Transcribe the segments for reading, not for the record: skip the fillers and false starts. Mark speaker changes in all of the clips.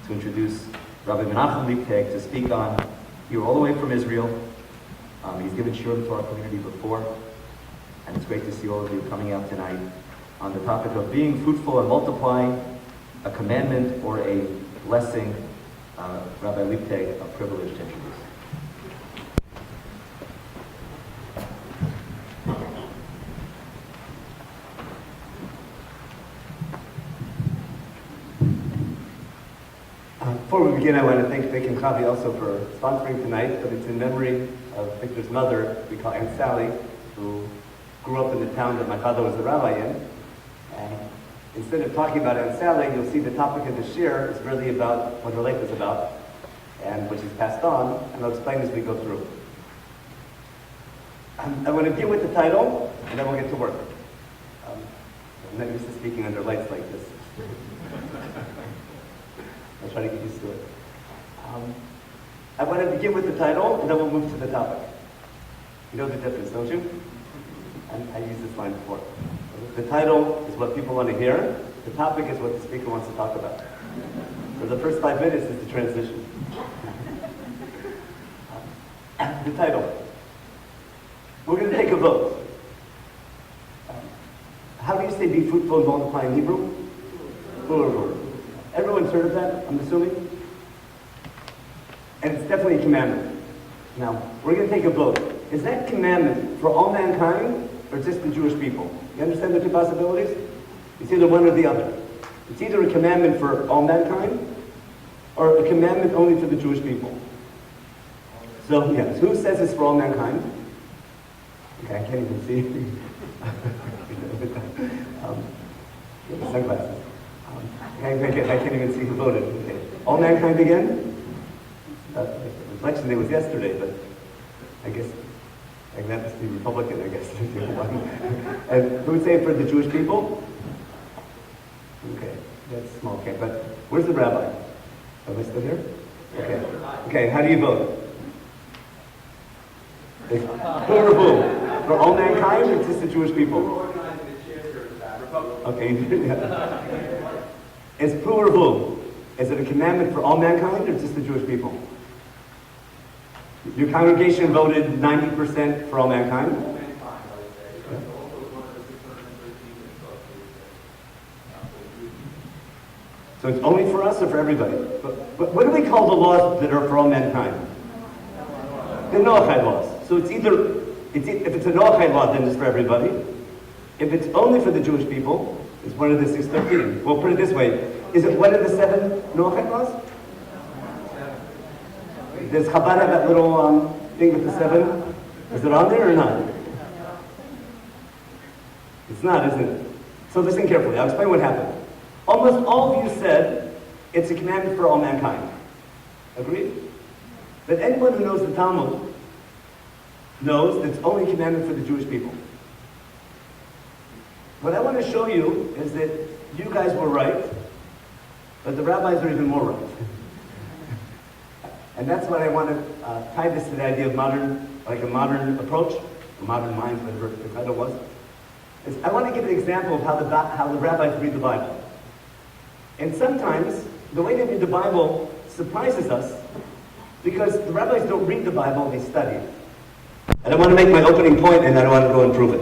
Speaker 1: to introduce Rabbi Menachem Leibtag to speak on, here all the way from Israel. He's given shiurim to our community before, and it's great to see all of you coming out tonight on the topic of being fruitful and multiplying, a commandment or a blessing. Rabbi Leibtag, a privilege to introduce.
Speaker 2: Before we begin, I want to thank Vic and Chavi also for sponsoring tonight, but it's in memory of Victor's mother, we call Aunt Sally, who grew up in the town that my father was a rabbi in. And instead of talking about Aunt Sally, you'll see the topic of the shir is really about what her life is about, and what she's passed on, and I'll explain as we go through. I want to begin with the title, and then we'll get to work. I'm not used to speaking under lights like this. I'll try to get used to it. I want to begin with the title, and then we'll move to the topic. You know the difference, don't you? I used this line before. The title is what people want to hear. The topic is what the speaker wants to talk about. So the first 5 minutes is the transition. The title. We're going to take a vote. How do you say be fruitful and multiply in Hebrew? Plural. Everyone's heard of that, I'm assuming? And it's definitely a commandment. Now, we're going to take a vote. Is that commandment for all mankind or just the Jewish people? You understand the two possibilities? It's either one or the other. It's either a commandment for all mankind or a commandment only for the Jewish people. So, yes, who says it's for all mankind? Okay, I can't even see. Sunglasses. I can't even see who voted. Okay. All mankind again? Election day was yesterday, but I guess that must be Republican, I guess. And who would say for the Jewish people? Okay, that's small camp. But where's the rabbi? Am I still here? Okay. Okay, how do you vote? For all mankind or just the Jewish people? Okay. Is Fruitful, is it a commandment for all mankind or just the Jewish people? Your congregation voted 90% for all mankind? Yeah. So it's only for us or for everybody? But what do we call the laws that are for all mankind? The Noachide laws. So it's either, if it's a Noachide law, then it's for everybody. If it's only for the Jewish people, it's one of the 613. We'll put it this way. Is it one of the 7 Noachide laws? Does Chabad have that little thing with the 7? Is it on there or not? It's not, is it? So listen carefully. I'll explain what happened. Almost all of you said it's a commandment for all mankind. Agreed? But anyone who knows the Talmud knows that it's only a commandment for the Jewish people. What I want to show you is that you guys were right, but the rabbis are even more right. And that's what I want to tie this to the idea of a modern approach, a modern mind, whatever the title was. I want to give an example of how the rabbis read the Bible. And sometimes the way they read the Bible surprises us because the rabbis don't read the Bible, they study it. And I want to make my opening point and I don't want to go and prove it.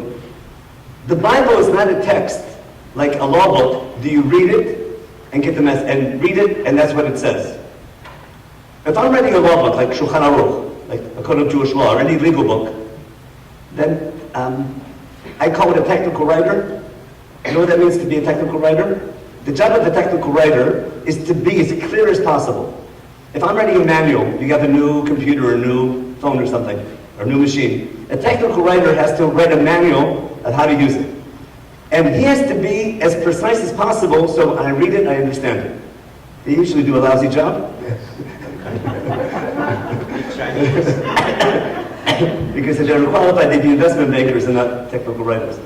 Speaker 2: The Bible is not a text like a law book. Do you read it and get the message and read it and that's what it says? If I'm writing a law book like Shulchan Aruch, like a code of Jewish law or any legal book, then I call it a technical writer. You know what that means to be a technical writer? The job of the technical writer is to be as clear as possible. If I'm writing a manual, you have a new computer or a new phone or something, or a new machine. A technical writer has to write a manual of how to use it. And he has to be as precise as possible, so when I read it, I understand it. They usually do a lousy job. Because if they're qualified, they'd be investment bankers and not technical writers.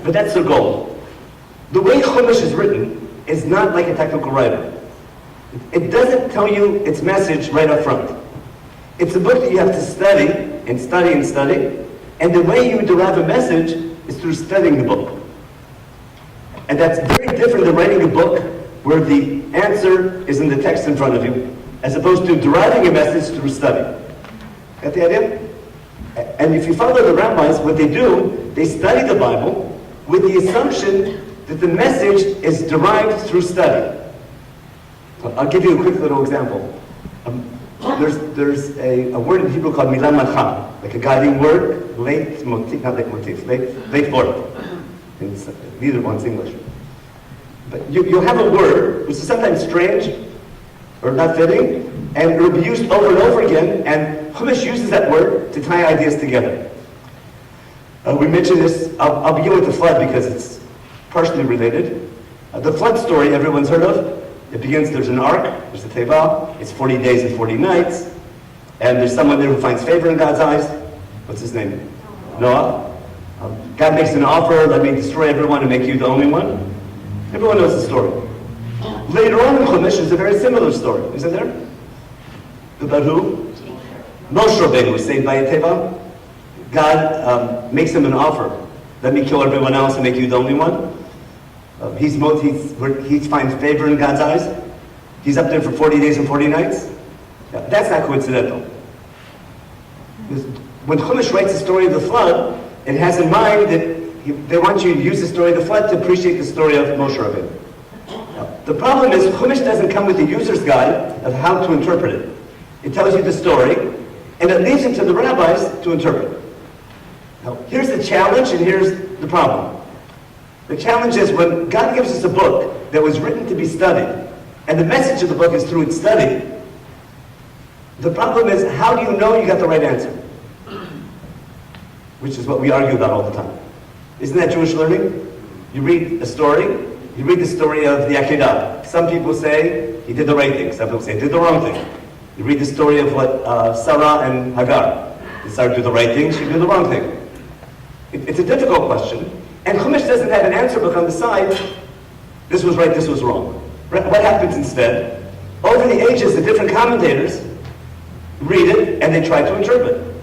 Speaker 2: But that's their goal. The way Chumash is written is not like a technical writer. It doesn't tell you its message right up front. It's a book that you have to study and study and study, and the way you derive a message is through studying the book. And that's very different than writing a book where the answer is in the text in front of you, as opposed to deriving a message through study. Got the idea? And if you follow the rabbis, what they do, they study the Bible with the assumption that the message is derived through study. I'll give you a quick little example. There's a word in Hebrew called milah mancha, like a guiding word, late motif, not late motif, late word. Neither one's English. But you'll have a word which is sometimes strange or not fitting, and it will be used over and over again, and Chumash uses that word to tie ideas together. We mentioned this, I'll begin with the flood because it's partially related. The flood story everyone's heard of. It begins, there's an ark, there's a teva, it's 40 days and 40 nights, and there's someone there who finds favor in God's eyes. What's his name? Noah. God makes an offer, let me destroy everyone and make you the only one. Everyone knows the story. Later on in Chumash, there's a very similar story, isn't there? About who? Moshe Rabbeinu was saved by a teva. God makes him an offer. Let me kill everyone else and make you the only one. He finds favor in God's eyes. He's up there for 40 days and 40 nights. That's not coincidental. When Chumash writes the story of the flood, it has in mind that they want you to use the story of the flood to appreciate the story of Moshe Rabbeinu. The problem is Chumash doesn't come with a user's guide of how to interpret it. It tells you the story, and it leaves it to the rabbis to interpret. Now, here's the challenge, and here's the problem. The challenge is when God gives us a book that was written to be studied, and the message of the book is through its study, the problem is, how do you know you got the right answer? Which is what we argue about all the time. Isn't that Jewish learning? You read a story, you read the story of the Akedah. Some people say he did the right thing, some people say he did the wrong thing. You read the story of what Sarah and Hagar. Did Sarah do the right thing? She did the wrong thing. It's a difficult question. And Chumash doesn't have an answer book on the side. This was right, this was wrong. What happens instead? Over the ages, the different commentators read it and they try to interpret.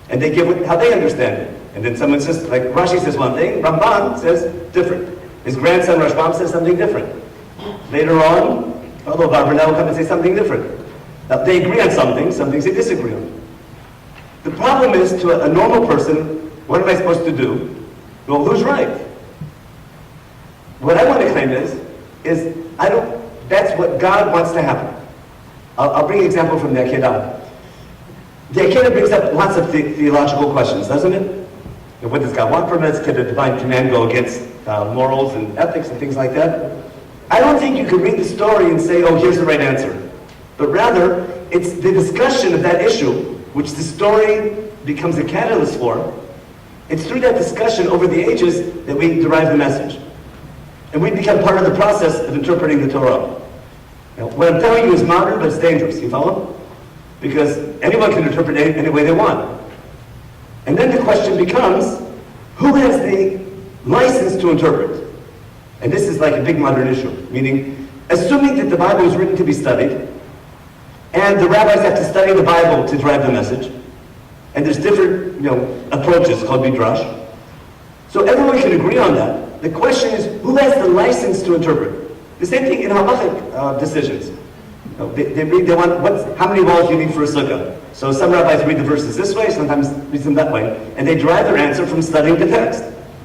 Speaker 2: And they give it how they understand it. And then someone says, like Rashi says one thing, Ramban says different. His grandson Rashbam says something different. Later on, although Barbanel will come and say something different. Now, they agree on something, some things they disagree on. The problem is, to a normal person, what am I supposed to do? Well, who's right? What I want to claim is that's what God wants to happen. I'll bring an example from the Akedah. The Akedah brings up lots of theological questions, doesn't it? What does God want from us? Can a divine command go against morals and ethics and things like that? I don't think you can read the story and say, oh, here's the right answer. But rather, it's the discussion of that issue, which the story becomes a catalyst for. It's through that discussion over the ages that we derive the message. And we become part of the process of interpreting the Torah. Now, what I'm telling you is modern, but it's dangerous. You follow? Because anyone can interpret it any way they want. And then the question becomes, who has the license to interpret? And this is like a big modern issue. Meaning, assuming that the Bible is written to be studied, and the rabbis have to study the Bible to derive the message, and there's different, approaches called midrash. So everyone can agree on that. The question is, who has the license to interpret? The same thing in halachic decisions. They want how many walls you need for a sukkah. So some rabbis read the verses this way, sometimes read them that way, and they derive their answer from studying the text.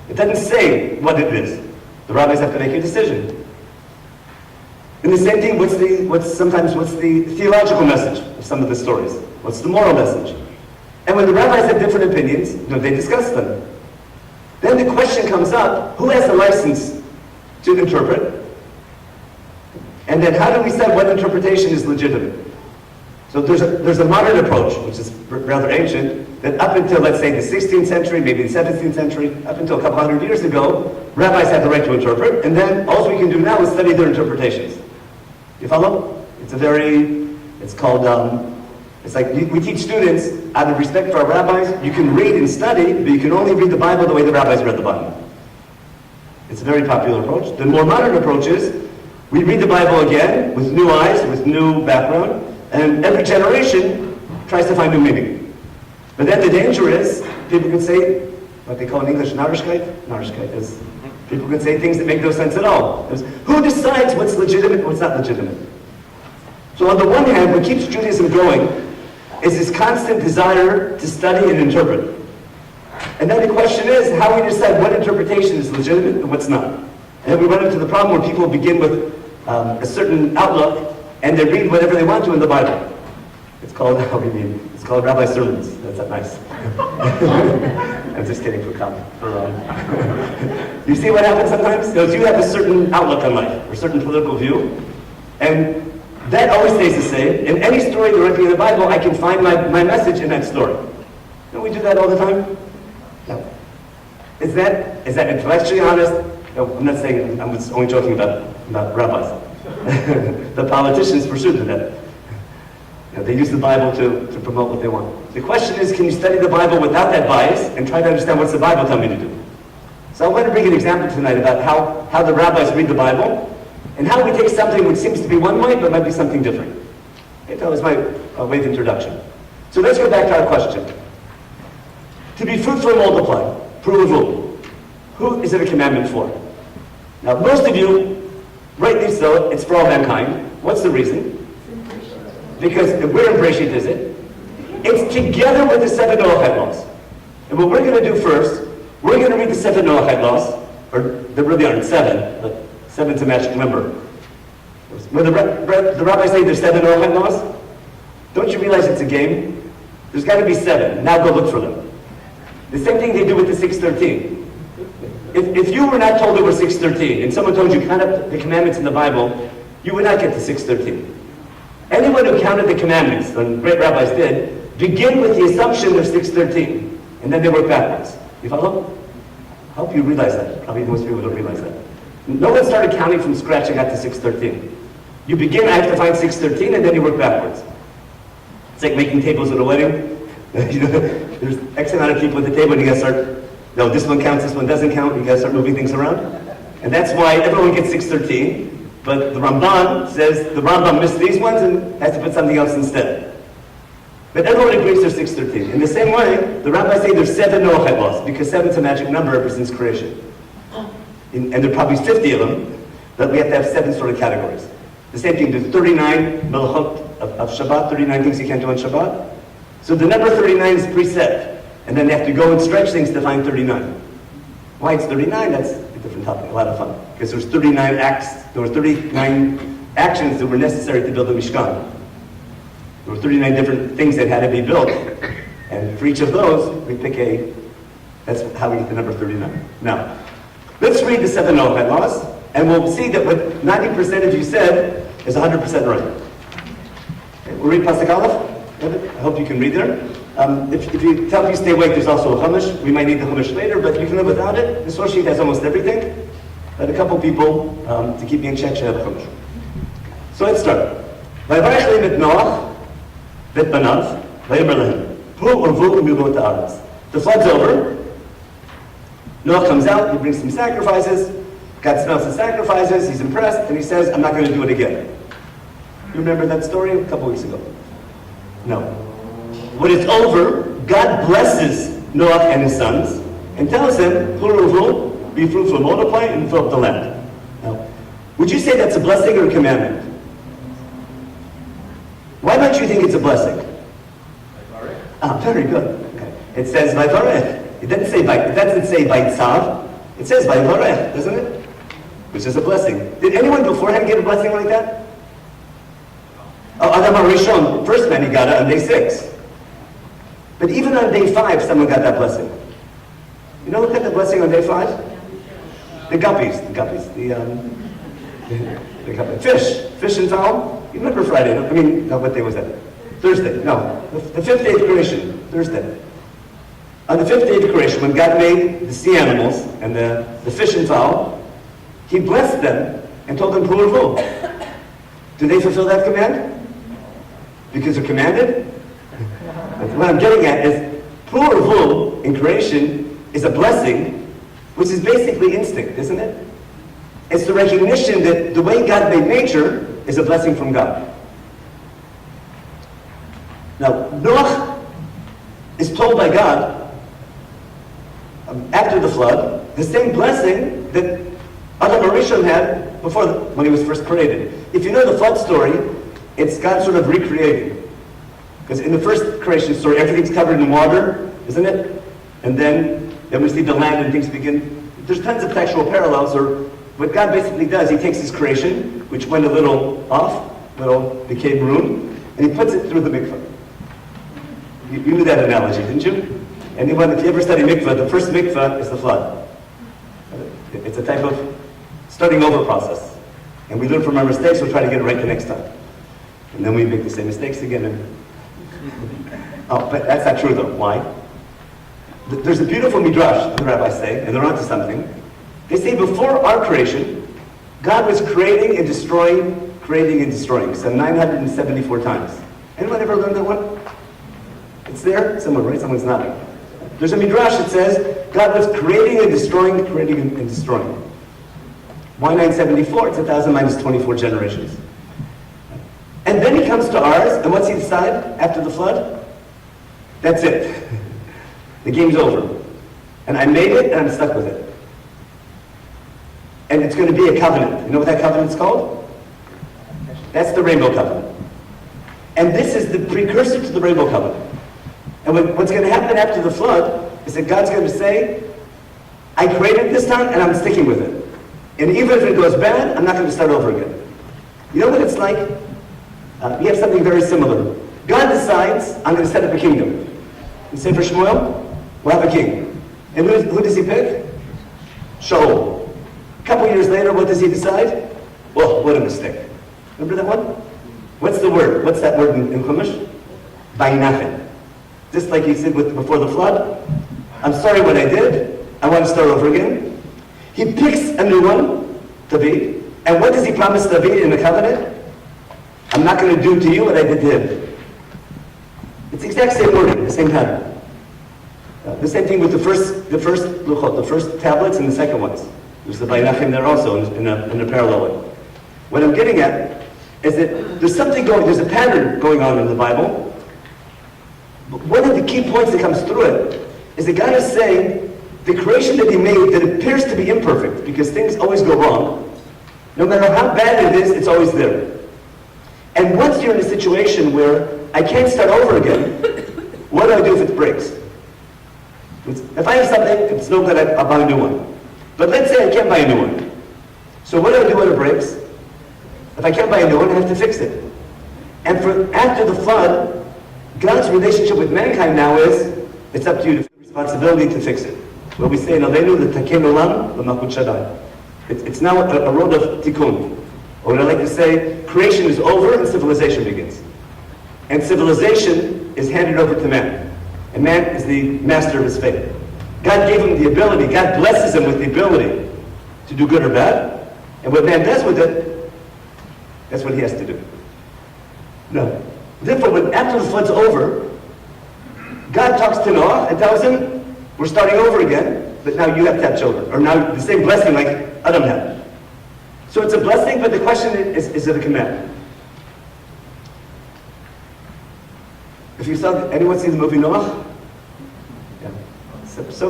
Speaker 2: It doesn't say what it is. The rabbis have to make a decision. And the same thing, what's the theological message of some of the stories? What's the moral message? And when the rabbis have different opinions, they discuss them. Then the question comes up, who has the license to interpret? And then how do we decide what interpretation is legitimate? So there's a modern approach, which is rather ancient, that up until, let's say, the 16th century, maybe the 17th century, up until a couple hundred years ago, rabbis had the right to interpret, and then all we can do now is study their interpretations. You follow? It's called, it's like we teach students, out of respect for our rabbis, you can read and study, but you can only read the Bible the way the rabbis read the Bible. It's a very popular approach. The more modern approach is, we read the Bible again, with new eyes, with new background, and every generation tries to find new meaning. But then the danger is, people can say, what they call in English, narishkeit. Narishkeit is People can say things that make no sense at all. Who decides what's legitimate and what's not legitimate? So on the one hand, what keeps Judaism going is this constant desire to study and interpret. And then the question is, how we decide what interpretation is legitimate and what's not. And then we run into the problem where people begin with a certain outlook, and they read whatever they want to in the Bible. It's called, it's called rabbi sermons. That's not nice. I'm just kidding for comment. You see what happens sometimes? Because you have a certain outlook on life, or a certain political view, and that always stays the same. In any story directly in the Bible, I can find my message in that story. Don't we do that all the time? No. Is that intellectually honest? No, I'm not saying, I'm only joking about rabbis. The politicians pursue that. They use the Bible to promote what they want. The question is, can you study the Bible without that bias and try to understand what's the Bible tell me to do? So I want to bring an example tonight about how the rabbis read the Bible and how we take something which seems to be one way but might be something different. Okay, that was my way of introduction. So let's go back to our question. To be fruitful and multiply, Fruitful. Who is it a commandment for? Now most of you, rightly so, it's for all mankind. What's the reason? Because where in Bereshit is it? It's together with the 7 Noahide laws. And what we're going to do first, we're going to read the 7 Noahide laws, or there really aren't 7, but 7's a magic number. When the rabbis say there's 7 Noahide laws, don't you realize it's a game? There's got to be 7. Now go look for them. The same thing they do with the 613. If you were not told there were 613, and someone told you count up the commandments in the Bible, you would not get to 613. Anyone who counted the commandments, and great rabbis did, begin with the assumption of 613, and then they work backwards. You follow? I hope you realize that. Probably most people don't realize that. No one started counting from scratch and got to 613. You begin, I have to find 613, and then you work backwards. It's like making tables at a wedding. There's X amount of people at the table, and you gotta start, no, this one counts, this one doesn't count, you gotta start moving things around. And that's why everyone gets 613. But the Ramban says the Rambam missed these ones and has to put something else instead. But everyone agrees there's 613. In the same way, the rabbis say there's 7 Noahide laws, because 7's a magic number, represents creation. And there are probably 50 of them, but we have to have 7 sort of categories. The same thing, there's 39 melachot of Shabbat, 39 things you can't do on Shabbat. So the number 39 is preset, and then they have to go and stretch things to find 39. Why it's 39, that's a different topic, a lot of fun. Because there's 39 acts, there were 39 actions that were necessary to build the Mishkan. There were 39 different things that had to be built. And for each of those, we pick that's how we get the number 39. Now, let's read the 7 Noahide laws, and we'll see that what 90% of you said is 100% right. Okay, we'll read Pasuk Aleph. I hope you can read there. If you tell me to stay awake, there's also a Chumash. We might need the Chumash later, but you can live without it. The source sheet has almost everything. But a couple people, to keep me in check, should have a Chumash. So let's start. Vayvarech leim et Noach v'et banav vayomer lehem pu urvu milvot haaretz. The flood's over. Noach comes out. He brings some sacrifices. God smells the sacrifices. He's impressed, and he says, "I'm not going to do it again." You remember that story a couple weeks ago? No. When it's over, God blesses Noach and his sons and tells them, "Pu urvu, be fruitful, multiply, and fill up the land." Now, would you say that's a blessing or a commandment? Why don't you think it's a blessing? Ah, very good. Okay. It says Vayvarech. It doesn't say Vaytzav. It says Vayvarech, doesn't it? Which is a blessing. Did anyone beforehand get a blessing like that? Oh, Adam HaRishon, first man, he got it on day 6. But even on day 5, someone got that blessing. You know who got the blessing on day 5? The guppies, the guppies. Fish and fowl. You remember Friday? No, what day was that? Thursday. No, the 5th day of creation. Thursday. On the 5th day of creation, when God made the sea animals and the fish and fowl, He blessed them and told them, "Pu urvu." Do they fulfill that command? Because they're commanded? What I'm getting at is, Pu urvu in creation is a blessing, which is basically instinct, isn't it? It's the recognition that the way God made nature is a blessing from God. Now, Noach is told by God, after the flood, the same blessing that Adam Rishon had when he was first created. If you know the flood story, it's God sort of recreating. Because in the first creation story, everything's covered in water, isn't it? And then we see the land and things begin. There's tons of textual parallels, or what God basically does, he takes his creation, which went a little off, became ruined, and he puts it through the mikvah. You knew that analogy, didn't you? Anyone, if you ever study mikvah, the first mikvah is the flood. It's a type of starting over process. And we learn from our mistakes, we'll try to get it right the next time. And then we make the same mistakes again. Oh, but that's not true though. Why? There's a beautiful midrash, the rabbis say, and they're onto something. They say before our creation, God was creating and destroying, so 974 times. Anyone ever learned that one? It's there? Someone, right? Someone's nodding. There's a midrash that says God was creating and destroying, creating and destroying. Why 974? It's 1,000 minus 24 generations. And then he comes to ours, and what's he decide after the flood? That's it. The game's over. And I made it, and I'm stuck with it. And it's going to be a covenant. You know what that covenant's called? That's the Rainbow Covenant. And this is the precursor to the Rainbow Covenant. And what's going to happen after the flood is that God's going to say, I created this time, and I'm sticking with it. And even if it goes bad, I'm not going to start over again. You know what it's like? We have something very similar. God decides, I'm going to set up a kingdom. In Sefer Shmuel, we'll have a king. And who does he pick? Shaul. A couple years later, what does he decide? Oh, what a mistake. Remember that one? What's the word? What's that word in Chumash? Vaynachem. Just like he said before the flood. I'm sorry what I did. I want to start over again. He picks a new one, David. And what does he promise David in the covenant? I'm not going to do to you what I did to him. It's the exact same wording, the same pattern. The same thing with the first luchot, the first tablets and the second ones. There's the Vaynachem there also in a parallel way. What I'm getting at is that there's a pattern going on in the Bible. But one of the key points that comes through it is that God is saying the creation that he made that appears to be imperfect, because things always go wrong, no matter how bad it is, it's always there. And once you're in a situation where I can't start over again, what do I do if it breaks? If I have something, if it's no good, I'll buy a new one. But let's say I can't buy a new one. So what do I do when it breaks? If I can't buy a new one, I have to fix it. And after the flood, God's relationship with mankind now is, it's up to you to take responsibility to fix it. What we say in Aleinu, the Taken Olam, the Malchut Shaddai. It's now a road of tikkun. Or what I like to say, creation is over and civilization begins. And civilization is handed over to man. And man is the master of his fate. God gave him the ability, God blesses him with the ability to do good or bad. And what man does with it, that's what he has to do. No. Therefore, after the flood's over, God talks to Noah and tells him, we're starting over again, but now you have to have children. Or now the same blessing like Adam had. So it's a blessing, but the question is it a commandment? If you saw, anyone see the movie Noah? Yeah. So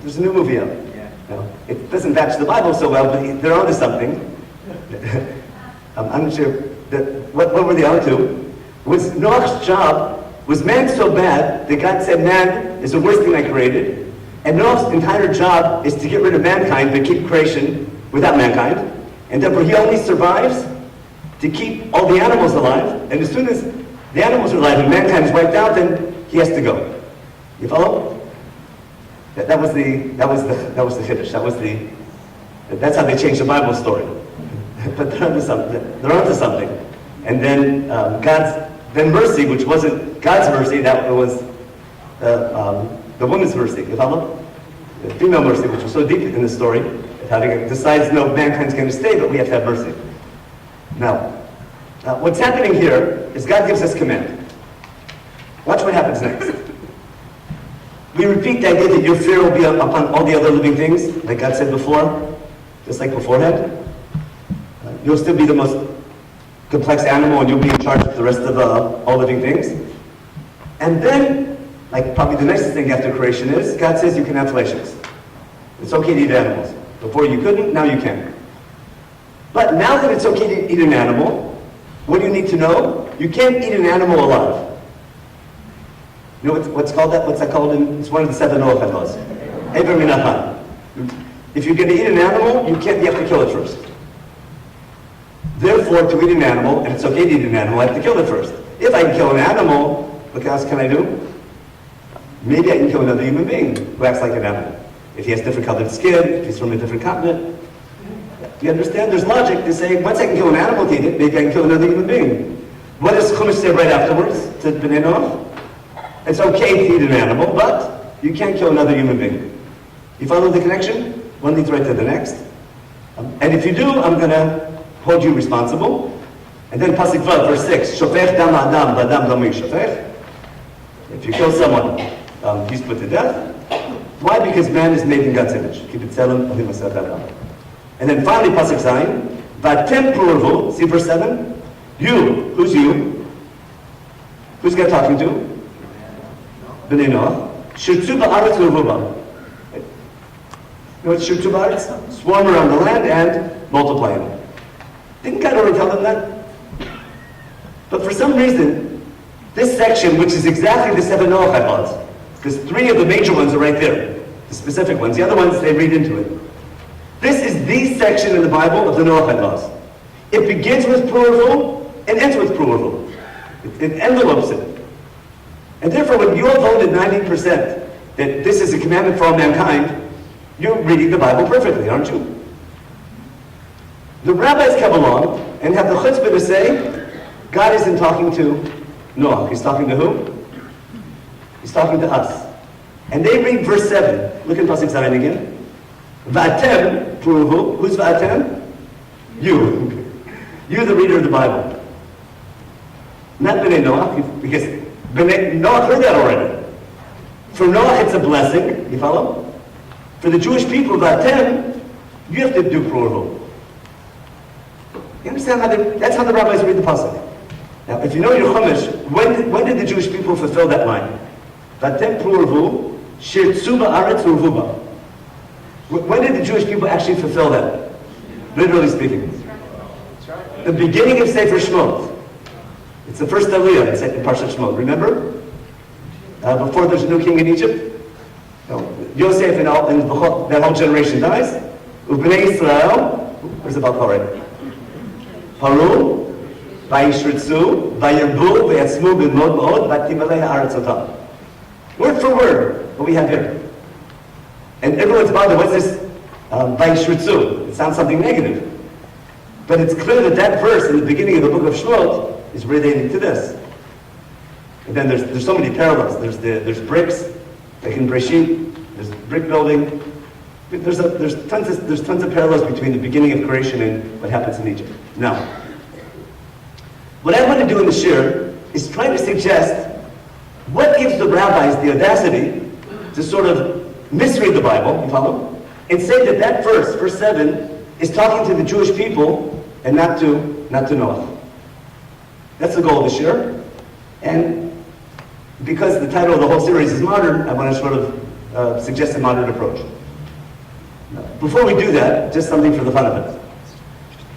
Speaker 2: there's a new movie out. Yeah. No, it doesn't match the Bible so well, but they're onto something. I'm not sure what were they onto. Was Noah's job, was man so bad that God said man is the worst thing I created, and Noah's entire job is to get rid of mankind but keep creation without mankind, and therefore he only survives to keep all the animals alive, and as soon as the animals are alive and mankind is wiped out, then he has to go. You follow? That was the Kiddush. That's how they changed the Bible story. But they're onto something. And then then mercy, which wasn't God's mercy, that was the woman's mercy. You follow? The female mercy, which was so deep in the story, having it decides no, mankind's going to stay, but we have to have mercy. Now, what's happening here is God gives us command. Watch what happens next. We repeat the idea that your fear will be upon all the other living things, like God said before, just like beforehand. You'll still be the most complex animal and you'll be in charge of the rest of all living things. And then, like probably the nicest thing after creation is, God says you can have fleishes. It's okay to eat animals. Before you couldn't, now you can. But now that it's okay to eat an animal, what do you need to know? You can't eat an animal alive. You know what's called that? What's that called? It's one of the 7 Noach laws. Ever minachan. If you're going to eat an animal, you have to kill it first. Therefore, to eat an animal, and it's okay to eat an animal, I have to kill it first. If I can kill an animal, what else can I do? Maybe I can kill another human being who acts like an animal. If he has different colored skin, if he's from a different continent. You understand? There's logic to say, once I can kill an animal to eat it, maybe I can kill another human being. What does Chumash say right afterwards to Bnei Noach? It's okay to eat an animal, but you can't kill another human being. You follow the connection? One leads right to the next. And if you do, I'm going to hold you responsible. And then Pasuk Vav, verse 6, Shofech dam adam, v'adam lo yishofech. If you kill someone, he's put to death. Why? Because man is made in God's image. And then finally, Pasuk Zayin, Vatem purvu, see verse 7? You, who's you? Who's God talking to? Bnei Noach. Shirtzu ba'aretz u'ruva. You know what shirtzu ba'aretz? Swarm around the land and multiply them. Didn't God already tell them that? But for some reason, this section, which is exactly the 7 Noach laws, because 3 of the major ones are right there, the specific ones. The other ones, they read into it. This is the section in the Bible of the Noach laws. It begins with Fruitful and ends with Fruitful. It envelopes it. And therefore, when you all voted 90% that this is a commandment for all mankind, you're reading the Bible perfectly, aren't you? The rabbis come along and have the chutzpah to say, God isn't talking to Noach. He's talking to who? He's talking to us. And they read verse 7. Look at Pasuk Zayin again. Va'atem, pruvu. Who's Va'atem? You. You're the reader of the Bible. Not Bnei Noach, because Noach heard that already. For Noach, it's a blessing. You follow? For the Jewish people, Va'atem, you have to do pruvu. You understand that's how the rabbis read the pasuk. Now, if you know your Chumash, when did the Jewish people fulfill that line? Vatem pruvu, shirtzu ba'aretz u'ruva. When did the Jewish people actually fulfill that? Literally speaking. The beginning of Sefer Shemot. It's the first Aliyah in Parshat Shemot. Remember? Before there's a new king in Egypt. Yosef and that whole generation dies. Ubnei Israel. Where's the Balkar already? Paru, Vayishritzu, Vayirbu, Vayatzmu, B'mod Ma'od, Vatimalei Haaretz Otam. Word for word, what we have here. And everyone's bothered, what's this Vayishritzu? It sounds something negative. But it's clear that that verse in the beginning of the book of Shemot is relating to this. And then there's so many parallels. There's bricks, like in Breshit, there's brick building. There's tons of parallels between the beginning of creation and what happens in Egypt. Now, what I want to do in the shir is try to suggest what gives the rabbis the audacity to sort of misread the Bible, you follow, and say that verse 7, is talking to the Jewish people and not to Noah. That's the goal of the shir. And because the title of the whole series is modern, I want to sort of suggest a modern approach. Before we do that, just something for the fun of it.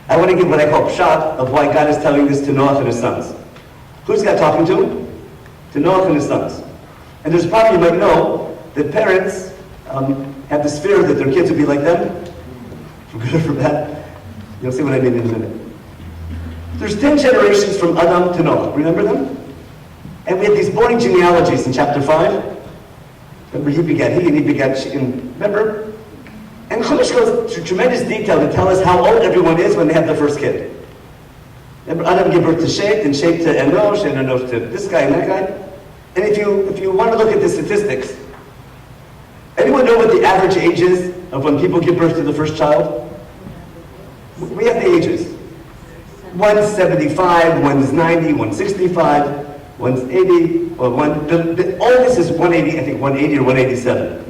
Speaker 2: I want to give what I call pshat of why God is telling this to Noach and his sons. Who's God talking to? To Noach and his sons. And there's a problem you might know that parents have this fear that their kids will be like them. For good or for bad. You'll see what I mean in a minute. There's 10 generations from Adam to Noach. Remember them? And we have these boring genealogies in chapter 5. Remember, he begat he and he begat she. Remember? And Chumash goes to tremendous detail to tell us how old everyone is when they have their first kid. Remember, Adam gave birth to Shet, and Shet to Enosh, and Enosh to this guy and that guy. And if you want to look at the statistics, anyone know what the average age is of when people give birth to the first child? We have the ages. One's 75, one's 90, one's 65, one's 80, or the oldest is 180, I think 180 or 187.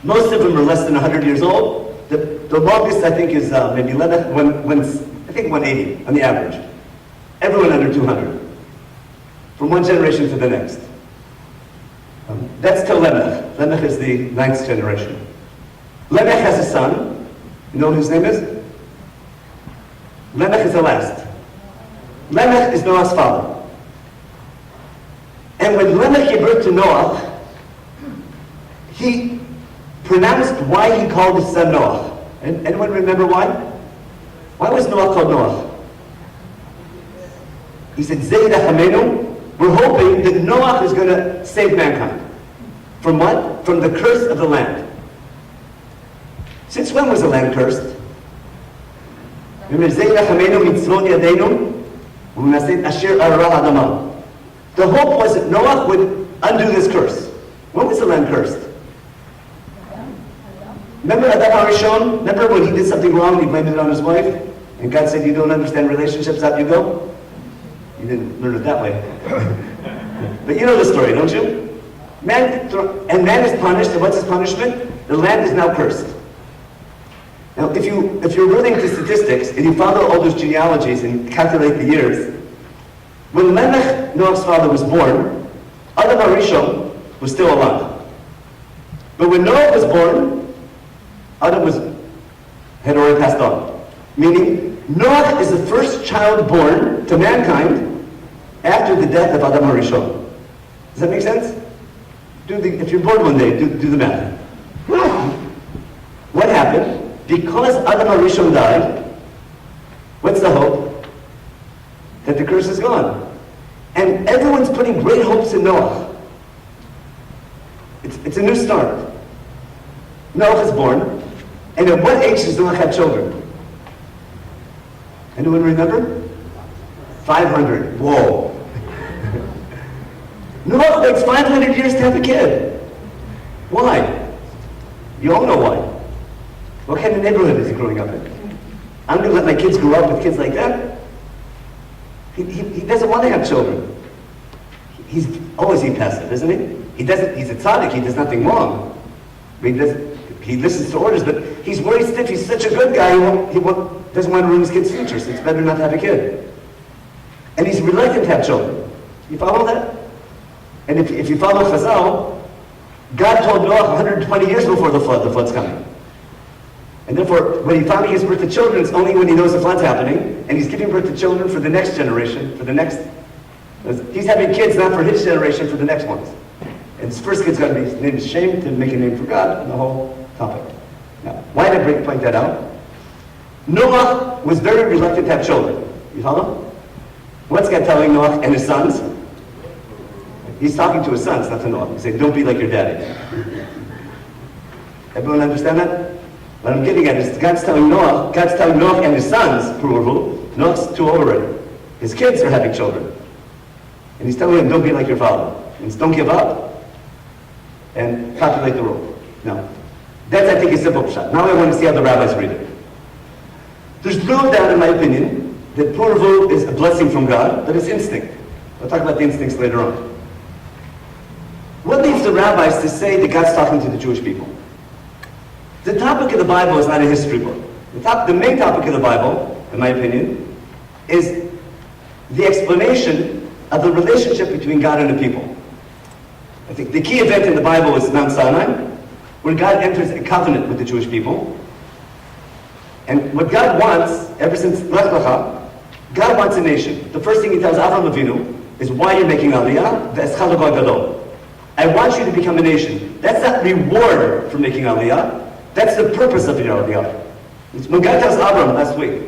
Speaker 2: Most of them are less than 100 years old. The longest, I think, is maybe 11, I think 180 on the average. Everyone under 200. From one generation to the next. That's till Lamech. Lamech is the 9th generation. Lamech has a son. You know what his name is? Lamech is the last. Lamech is Noah's father. And when Lamech gave birth to Noah, he pronounced why he called his son Noah. And anyone remember why? Why was Noah called Noah? He said, Zeh Rachamenu. We're hoping that Noah is going to save mankind. From what? From the curse of the land. Since when was the land cursed? Remember, Zeh Rachamenu mitzvot yadeinu u'naseh asher ara ha'adamah. The hope was that Noah would undo this curse. When was the land cursed? Remember Adam HaRishon? Remember when he did something wrong, he blamed it on his wife? And God said, you don't understand relationships, out you go? You didn't learn it that way. But you know the story, don't you? Man is punished, and what's his punishment? The land is now cursed. Now, if you're really into statistics, and you follow all those genealogies and calculate the years, when Lamech, Noah's father, was born, Adam HaRishon was still alive. But when Noah was born, Adam had already passed on. Meaning, Noah is the first child born to mankind after the death of Adam HaRishon. Does that make sense? If you're born one day, do the math. What happened? Because Adam HaRishon died, what's the hope? That the curse is gone. And everyone's putting great hopes in Noah. It's a new start. Noah is born. And at what age does Noah have children? Anyone remember? 500. Whoa. Noah waits 500 years to have a kid. Why? You all know why. What kind of neighborhood is he growing up in? I'm going to let my kids grow up with kids like that? He doesn't want to have children. He's always passive, isn't he? He's a tzaddik, he does nothing wrong. He listens to orders, but he's worried stiff. He's such a good guy, he doesn't want to ruin his kid's future, so it's better not to have a kid. And he's reluctant to have children. You follow that? And if you follow Chazal, God told Noah 120 years before the flood's coming. And therefore, when he finally gives birth to children, it's only when he knows the flood's happening, and he's giving birth to children for the next generation, he's having kids not for his generation, for the next ones. And his first kid's going to be named Shem to make a name for God, and the whole topic. Now, why did I point that out? Noah was very reluctant to have children. You follow? What's God telling Noah and his sons? He's talking to his sons, not to Noah. He's saying, don't be like your daddy. Everyone understand that? What I'm getting at is God's telling Noah and his sons, plural, Noah's too old already. His kids are having children. And he's telling them, don't be like your father. And don't give up and calculate the rule. Now, that's, I think, a simple shot. Now I want to see how the rabbis read it. There's no doubt, in my opinion, that Fruitful is a blessing from God, but it's instinct. We'll talk about the instincts later on. What leads the rabbis to say that God's talking to the Jewish people? The topic of the Bible is not a history book. The main topic of the Bible, in my opinion, is the explanation of the relationship between God and the people. I think the key event in the Bible is Mount Sinai, where God enters a covenant with the Jewish people. And what God wants, ever since Lech Lecha, God wants a nation. The first thing he tells Avraham Avinu is why you're making Aliyah, Ve'eschal Goi Gadol. I want you to become a nation. That's not reward for making Aliyah. That's the purpose of your Aliyah. It's when God tells Abraham last week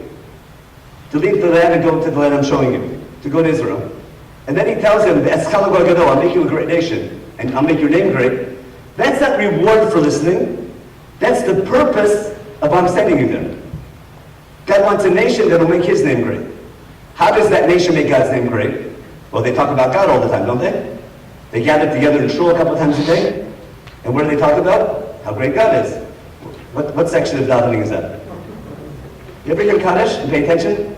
Speaker 2: to leave the land and go to the land I'm showing you, to go to Israel. And then he tells him, I'll make you a great nation, and I'll make your name great. That's not reward for listening. That's the purpose of I'm sending you there. God wants a nation that will make his name great. How does that nation make God's name great? Well, they talk about God all the time, don't they? They gather together in shul a couple of times a day. And what do they talk about? How great God is. What section of davening is that? You ever hear Kaddish and pay attention?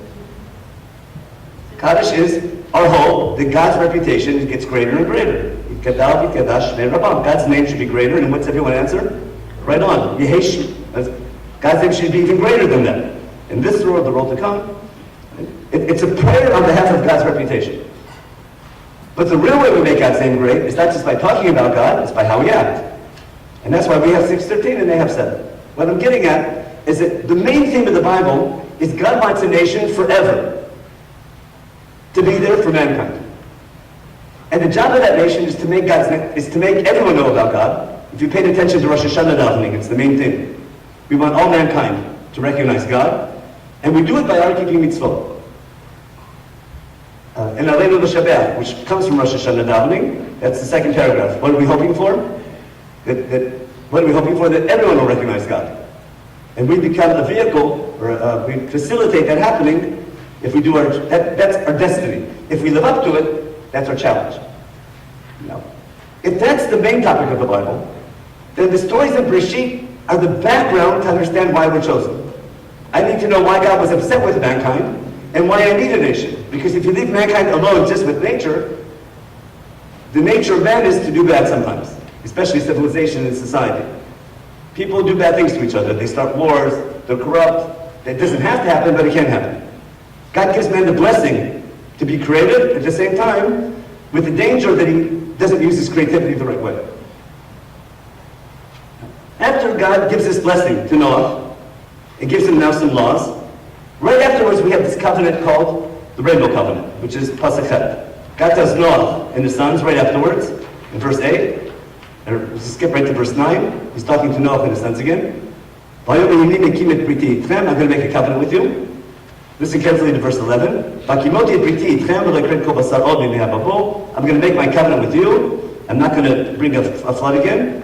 Speaker 2: Kaddish is our hope that God's reputation gets greater and greater. God's name should be greater, and what's everyone answer? Right on. God's name should be even greater than that. In this world, the world to come. It's a prayer on behalf of God's reputation. But the real way we make God's name great is not just by talking about God, it's by how we act. And that's why we have 613 and they have 7. What I'm getting at is that the main theme of the Bible is God wants a nation forever to be there for mankind. And the job of that nation is to make everyone know about God. If you paid attention to Rosh Hashanah davening, it's the main thing. We want all mankind to recognize God, and we do it by our keeping mitzvot. And Aleinu L'Shabeach, which comes from Rosh Hashanah davening, that's the second paragraph. What are we hoping for? What are we hoping for? That everyone will recognize God. And we become a vehicle, or we facilitate that happening if we do that's our destiny. If we live up to it, that's our challenge. Now, if that's the main topic of the Bible, then the stories of Bereshit are the background to understand why we're chosen. I need to know why God was upset with mankind and why I need a nation. Because if you leave mankind alone just with nature, the nature of man is to do bad sometimes, especially civilization and society. People do bad things to each other. They start wars, they're corrupt. That doesn't have to happen, but it can happen. God gives man the blessing to be creative at the same time, with the danger that he doesn't use his creativity the right way. After God gives this blessing to Noah, and gives him now some laws, right afterwards we have this covenant called the Rainbow Covenant, which is Pasuk Chet. God tells Noah and his sons right afterwards, in verse 8, or skip right to verse 9, he's talking to Noah and his sons again. I'm going to make a covenant with you. Listen carefully to verse 11. I'm going to make my covenant with you. I'm not going to bring a flood again.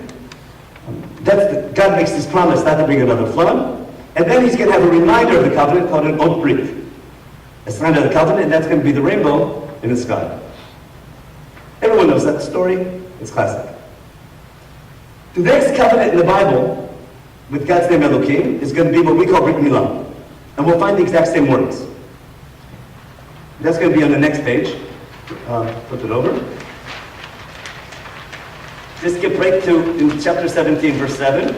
Speaker 2: God makes this promise not to bring another flood. And then he's going to have a reminder of the covenant called an Oath Brit. A sign of the covenant, and that's going to be the rainbow in the sky. Everyone knows that story. It's classic. The next covenant in the Bible, with God's name Elohim, is going to be what we call Brit Milah. And we'll find the exact same words. That's going to be on the next page. Flip it over. Just skip right to in chapter 17, verse 7,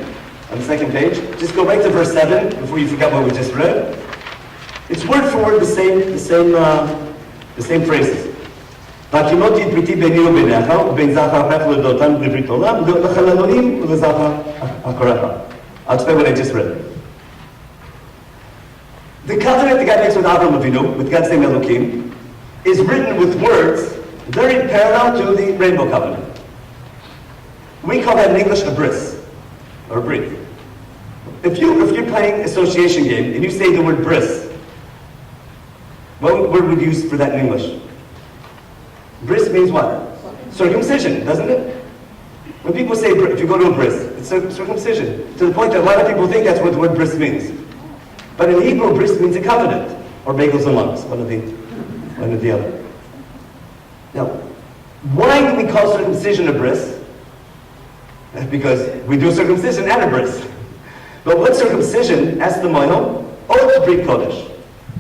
Speaker 2: on the second page. Just go right to verse 7 before you forget what we just read. It's word for word the same phrases. I'll explain what I just read. The covenant that God makes with Avraham Avinu, with God's name Elohim, is written with words very parallel to the Rainbow Covenant. We call that in English a bris, or a brit. If you're playing association game and you say the word bris, what word would you use for that in English? Bris means what? Circumcision, doesn't it? When people say, if you go to a bris, it's circumcision, to the point that a lot of people think that's what the word bris means. But in Hebrew, bris means a covenant, or bagels and lumps, one or the other. Now, why do we call circumcision a bris? Because we do circumcision and a bris. But what circumcision? Ask the Moil, or the Brit Kodesh.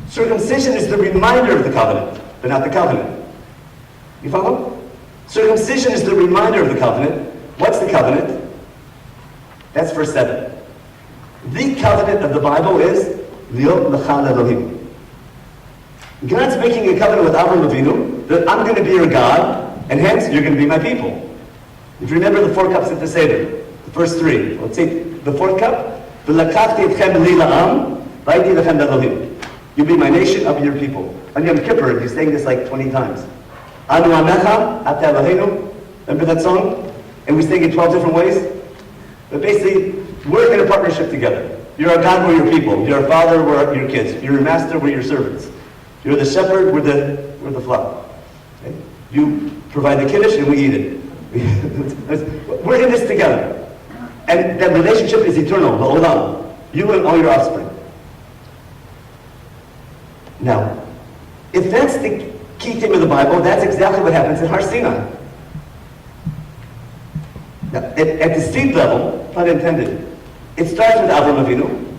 Speaker 2: Circumcision is the reminder of the covenant, but not the covenant. You follow? Circumcision is the reminder of the covenant. What's the covenant? That's verse 7. The covenant of the Bible is Liot L'cha Elohim. God's making a covenant with Avraham Avinu that I'm going to be your God, and hence you're going to be my people. If you remember the 4 cups at the Seder, the first 3. Let's see, the 4th cup, V'lakachti etchem li la'am, v'aydi lechem Elohim. You'll be my nation, I'll be your people. On Yom Kippur, you're saying this like 20 times. Anu amecha, ata Eloheinu. Remember that song? And we sing it 12 different ways. But basically, we're in a partnership together. You're our God, we're your people. You're our father, we're your kids. You're your master, we're your servants. You're the shepherd, we're the flock. Okay? You provide the kiddush and we eat it. We're in this together. And that relationship is eternal, la'olam. You and all your offspring. Now, if that's the key theme of the Bible, that's exactly what happens at Har Sinai. Now, at the seed level, pun intended, it starts with Avraham Avinu,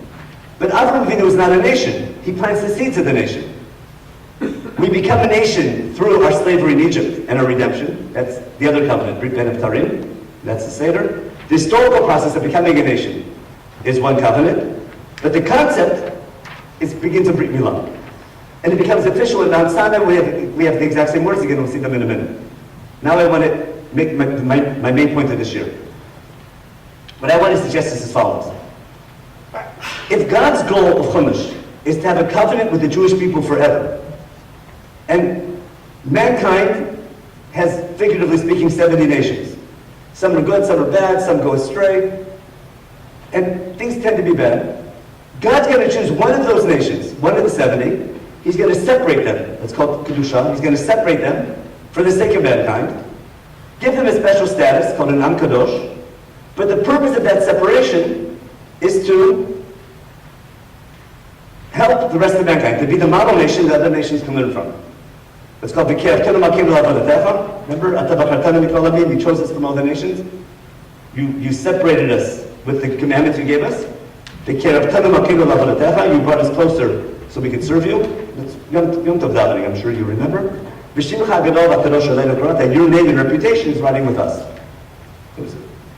Speaker 2: but Avraham Avinu is not a nation. He plants the seeds of the nation. We become a nation through our slavery in Egypt and our redemption. That's the other covenant, Brit Ben Tarim. That's the Seder. The historical process of becoming a nation is one covenant, but the concept begins in Brit Milah. And it becomes official at Mount Sinai. We have the exact same words again. We'll see them in a minute. Now I want to make my main point of this year. What I want to suggest is as follows. If God's goal of Chumash is to have a covenant with the Jewish people forever, and mankind has, figuratively speaking, 70 nations. Some are good, some are bad, some go astray, and things tend to be bad. God's going to choose one of those nations, one of the 70. He's going to separate them. That's called Kedusha. He's going to separate them for the sake of mankind, give them a special status called an Am Kadosh. But the purpose of that separation is to help the rest of mankind, to be the model nation that other nations can learn from. It's called Remember, you chose us from all the nations. You separated us with the commandments you gave us. You brought us closer so we could serve you. It's Yom Tov davening, I'm sure you remember. That your name and reputation is riding with us.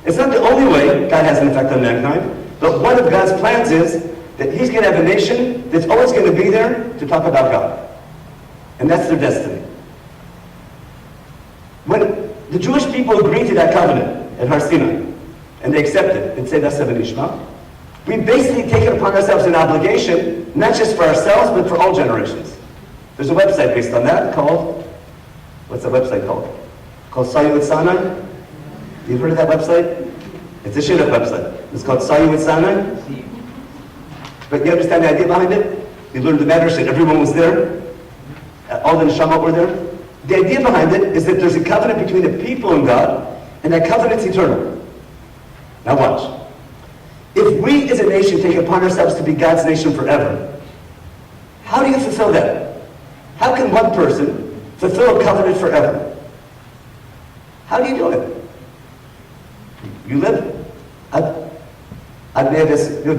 Speaker 2: It's not the only way God has an effect on mankind, but one of God's plans is that He's going to have a nation that's always going to be there to talk about God. And that's their destiny. When the Jewish people agree to that covenant at Har Sinai, and they accept it and say that's Seven Ishma, we basically take it upon ourselves an obligation, not just for ourselves, but for all generations. There's a website based on that called, what's that website called? Called Sayu et Sanai. You've heard of that website? It's a Shidduch website. It's called Sayu et Sanai. But you understand the idea behind it? You learned the Medrash that everyone was there. All the Neshamot were there. The idea behind it is that there's a covenant between the people and God, and that covenant's eternal. Now watch. If we as a nation take upon ourselves to be God's nation forever, how do you fulfill that? How can one person fulfill a covenant forever? How do you do it? You live.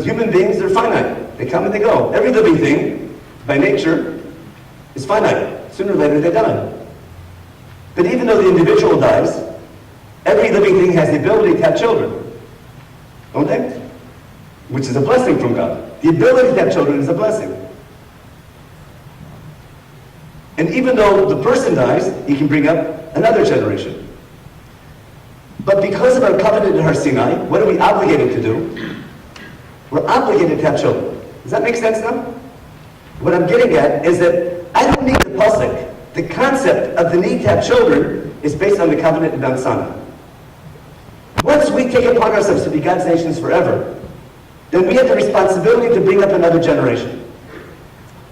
Speaker 2: Human beings, they're finite. They come and they go. Every living thing, by nature, is finite. Sooner or later, they die. But even though the individual dies, every living thing has the ability to have children. Don't they? Which is a blessing from God. The ability to have children is a blessing. And even though the person dies, he can bring up another generation. But because of our covenant in Har Sinai, what are we obligated to do? We're obligated to have children. Does that make sense now? What I'm getting at is that I don't need the pasuk. The concept of the need to have children is based on the covenant in Mount Sinai. Once we take upon ourselves to be God's nations forever, then we have the responsibility to bring up another generation.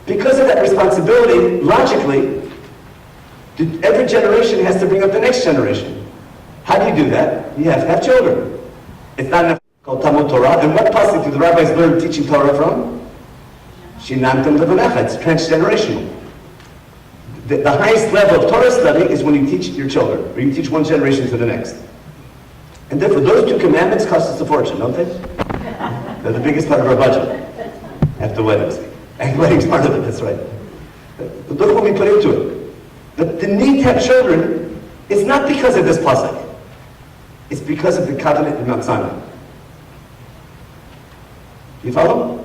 Speaker 2: Because of that responsibility, logically, every generation has to bring up the next generation. How do you do that? You have to have children. It's not enough called Talmud Torah. And what pasuk do the rabbis learn teaching Torah from? Shinantam levanecha. It's transgenerational. The highest level of Torah study is when you teach your children, or you teach one generation to the next. And therefore, those two commandments cost us a fortune, don't they? They're the biggest part of our budget, after weddings. And weddings part of it, that's right. But look what we put into it. The need to have children is not because of this pasuk. It's because of the covenant in Mount Sinai. You follow?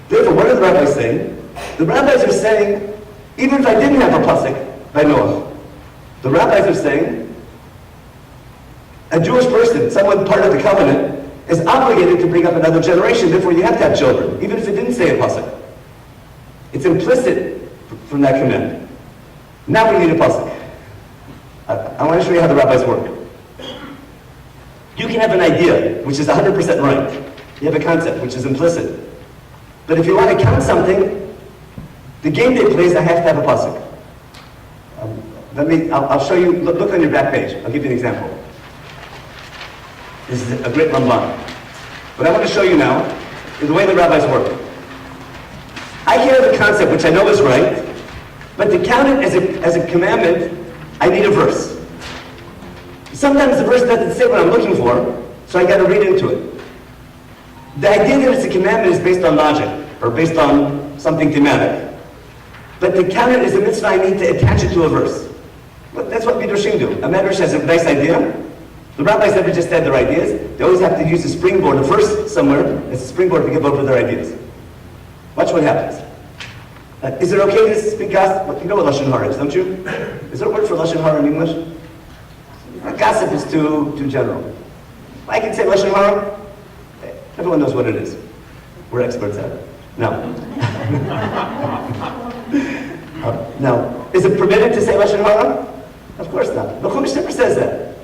Speaker 2: Therefore, what are the rabbis saying? The rabbis are saying, even if I didn't have a pasuk by Noah, the rabbis are saying, a Jewish person, someone part of the covenant, is obligated to bring up another generation, therefore you have to have children, even if it didn't say a pasuk. It's implicit from that command. Now we need a pasuk. I want to show you how the rabbis work. You can have an idea, which is 100% right. You have a concept, which is implicit. But if you want to count something, the game they play is I have to have a pasuk. I'll show you, look on your back page. I'll give you an example. This is a great Ramban. What I want to show you now is the way the rabbis work. I can have a concept which I know is right, but to count it as a commandment, I need a verse. Sometimes the verse doesn't say what I'm looking for, so I got to read into it. The idea that it's a commandment is based on logic, or based on something thematic. But to count it as a mitzvah, I need to attach it to a verse. But that's what Midrashim do. A Midrash has a nice idea. The rabbis never just had their ideas. They always have to use a springboard, a verse somewhere, as a springboard to give over their ideas. Watch what happens. Is it okay to speak gossip? You know what Lashon Hara is, don't you? Is there a word for Lashon Hara in English? Gossip is too general. I can say Lashon Hara. Everyone knows what it is. We're experts at it. Now, now, is it permitted to say Lashon Hara? Of course not. The Chumash never says that.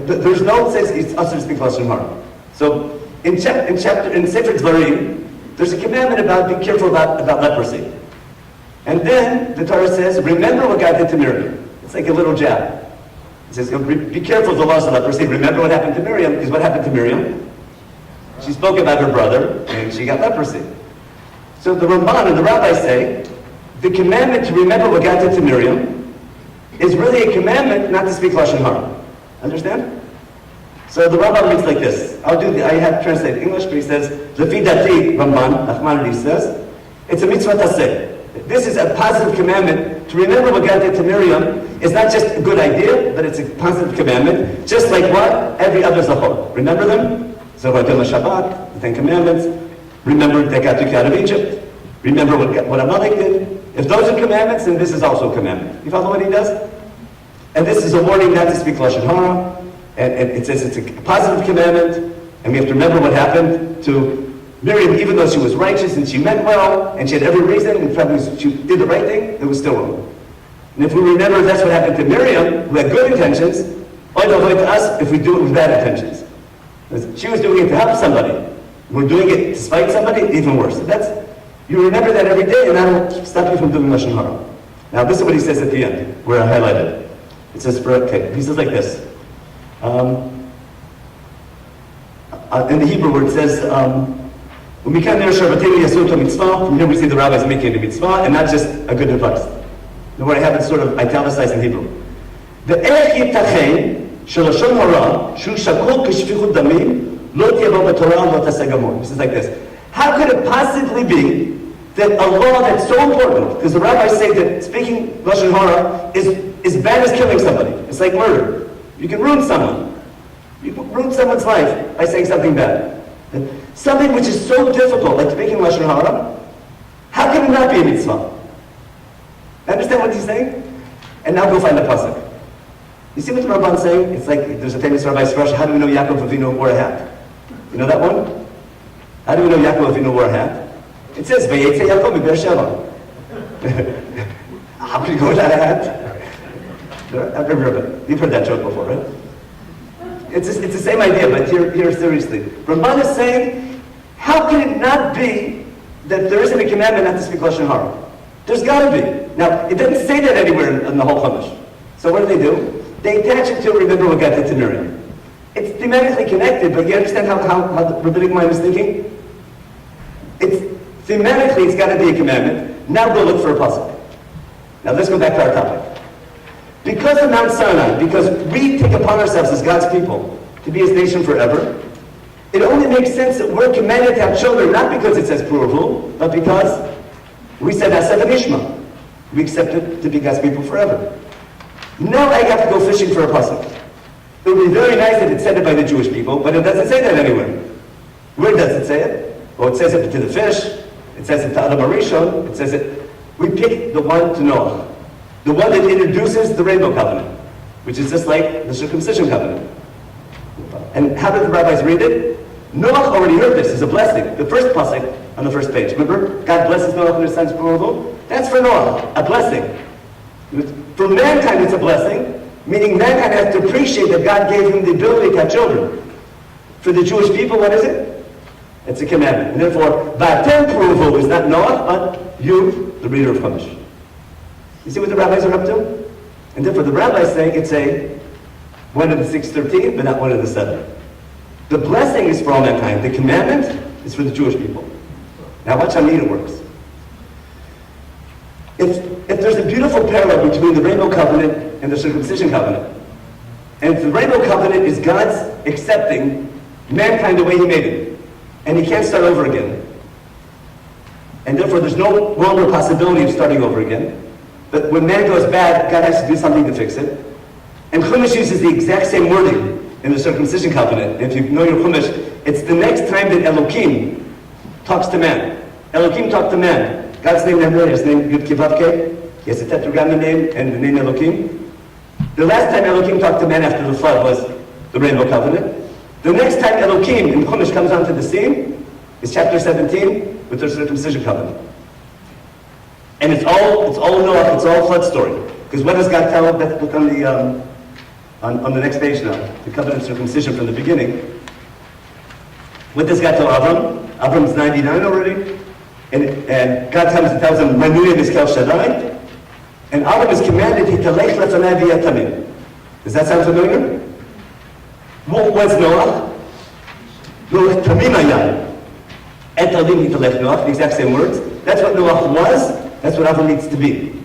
Speaker 2: There's no, it says it's usher to speak Lashon Hara. So, in Sefer Dvarim, there's a commandment about being careful about leprosy. And then the Torah says, remember what God did to Miriam. It's like a little jab. It says, be careful of the laws of leprosy. Remember what happened to Miriam, because what happened to Miriam? She spoke about her brother, and she got leprosy. So the Ramban and the rabbis say, the commandment to remember what God did to Miriam is really a commandment not to speak Lashon Hara. Understand? So the Ramban reads like this. I have translated English, but he says, Lefi dati, Ramban, Nachmanides says, it's a mitzvah taseh. This is a positive commandment. To remember what God did to Miriam is not just a good idea, but it's a positive commandment. Just like what? Every other zachor. Remember them? Zohar Shabbat, the Ten Commandments. Remember that God took you out of Egypt. Remember what Amalek did. If those are commandments, then this is also a commandment. You follow what he does? And this is a warning not to speak Lashon Hara. And it says it's a positive commandment. And we have to remember what happened to Miriam, even though she was righteous and she meant well, and she had every reason, in fact, she did the right thing, it was still wrong. And if we remember that's what happened to Miriam, who had good intentions, oy v'avoy to us if we do it with bad intentions. She was doing it to help somebody. We're doing it to spite somebody, even worse. So you remember that every day, and that'll stop you from doing Lashon Hara. Now, this is what he says at the end, where I highlighted. It says, he says like this. In the Hebrew where it says, from here we see the rabbis making a mitzvah, and not just a good advice. The word I have it sort of italicized in Hebrew. He says like this. How could it possibly be that a law that's so important, because the rabbis say that speaking Lashon Hara is bad as killing somebody. It's like murder. You can ruin someone. You can ruin someone's life by saying something bad. Something which is so difficult, like speaking Lashon Hara, how can it not be a mitzvah? Understand what he's saying? And now go find the pasuk. You see what the Rabban's saying? It's like there's a famous rabbi Rush. How do we know Yaakov Avinu wore a hat? You know that one? How do we know Yaakov Avinu wore a hat? It says Vayetze Yaakov mi Beersheba. How could he go without a hat? I've never heard it. You've heard that joke before, right? It's the same idea, but here seriously. Ramban is saying, how can it not be that there isn't a commandment not to speak Lashon Hara? There's got to be. Now, it doesn't say that anywhere in the whole Chumash. So what do? They attach it to remember what God did to Miriam. It's thematically connected, but you understand how the rabbinic mind is thinking? Thematically, it's got to be a commandment. Now go look for a pasuk. Now let's go back to our topic. Because of Mount Sinai, because we take upon ourselves as God's people to be His nation forever, it only makes sense that we're commanded to have children, not because it says Fruitful, but because we said Aseh v'Nishma. We accepted to be God's people forever. Now I have to go fishing for a pasuk. It would be very nice if it said it by the Jewish people, but it doesn't say that anywhere. Where does it say it? Well, it says it to the fish. It says it to Adam Arishon. It says it. We pick the one to Noah. The one that introduces the rainbow covenant, which is just like the circumcision covenant. And how did the rabbis read it? Noah already heard this as a blessing. The first pasuk on the first page. Remember? God blesses Noah and his sons plural. That's for Noah, a blessing. For mankind, it's a blessing, meaning mankind has to appreciate that God gave him the ability to have children. For the Jewish people, what is it? It's a commandment. And therefore, Vatem Pruvo is not Noah, but you, the reader of Chumash. You see what the rabbis are up to? And therefore, the rabbis say it's one of the 613, but not one of the 7. The blessing is for all mankind. The commandment is for the Jewish people. Now watch how neat it works. If there's a beautiful parallel between the rainbow covenant and the circumcision covenant, and if the rainbow covenant is God's accepting mankind the way He made it, and He can't start over again, and therefore there's no longer possibility of starting over again, but when man goes bad, God has to do something to fix it. And Chumash uses the exact same wording in the circumcision covenant. If you know your Chumash, it's the next time that Elohim talks to man. Elohim talked to man. God's name, his name Yud Kivavke. He has a tetragrammaton name and the name Elohim. The last time Elohim talked to man after the flood was the rainbow covenant. The next time Elohim in Chumash comes onto the scene is chapter 17 with the circumcision covenant. And it's all Noah, it's all flood story. Because what does God tell Beth? Look on the next page now, the covenant of circumcision from the beginning. What does God tell Abram? Abram's 99 already. And God tells him, my new name is Kel Shaddai. And Abram is commanded, Hitalech lefanai v'yatamim. Does that sound familiar? What was Noah? Noah tamim hayah. Etalim hitalech Noah, the exact same words. That's what Noah was. That's what Abram needs to be.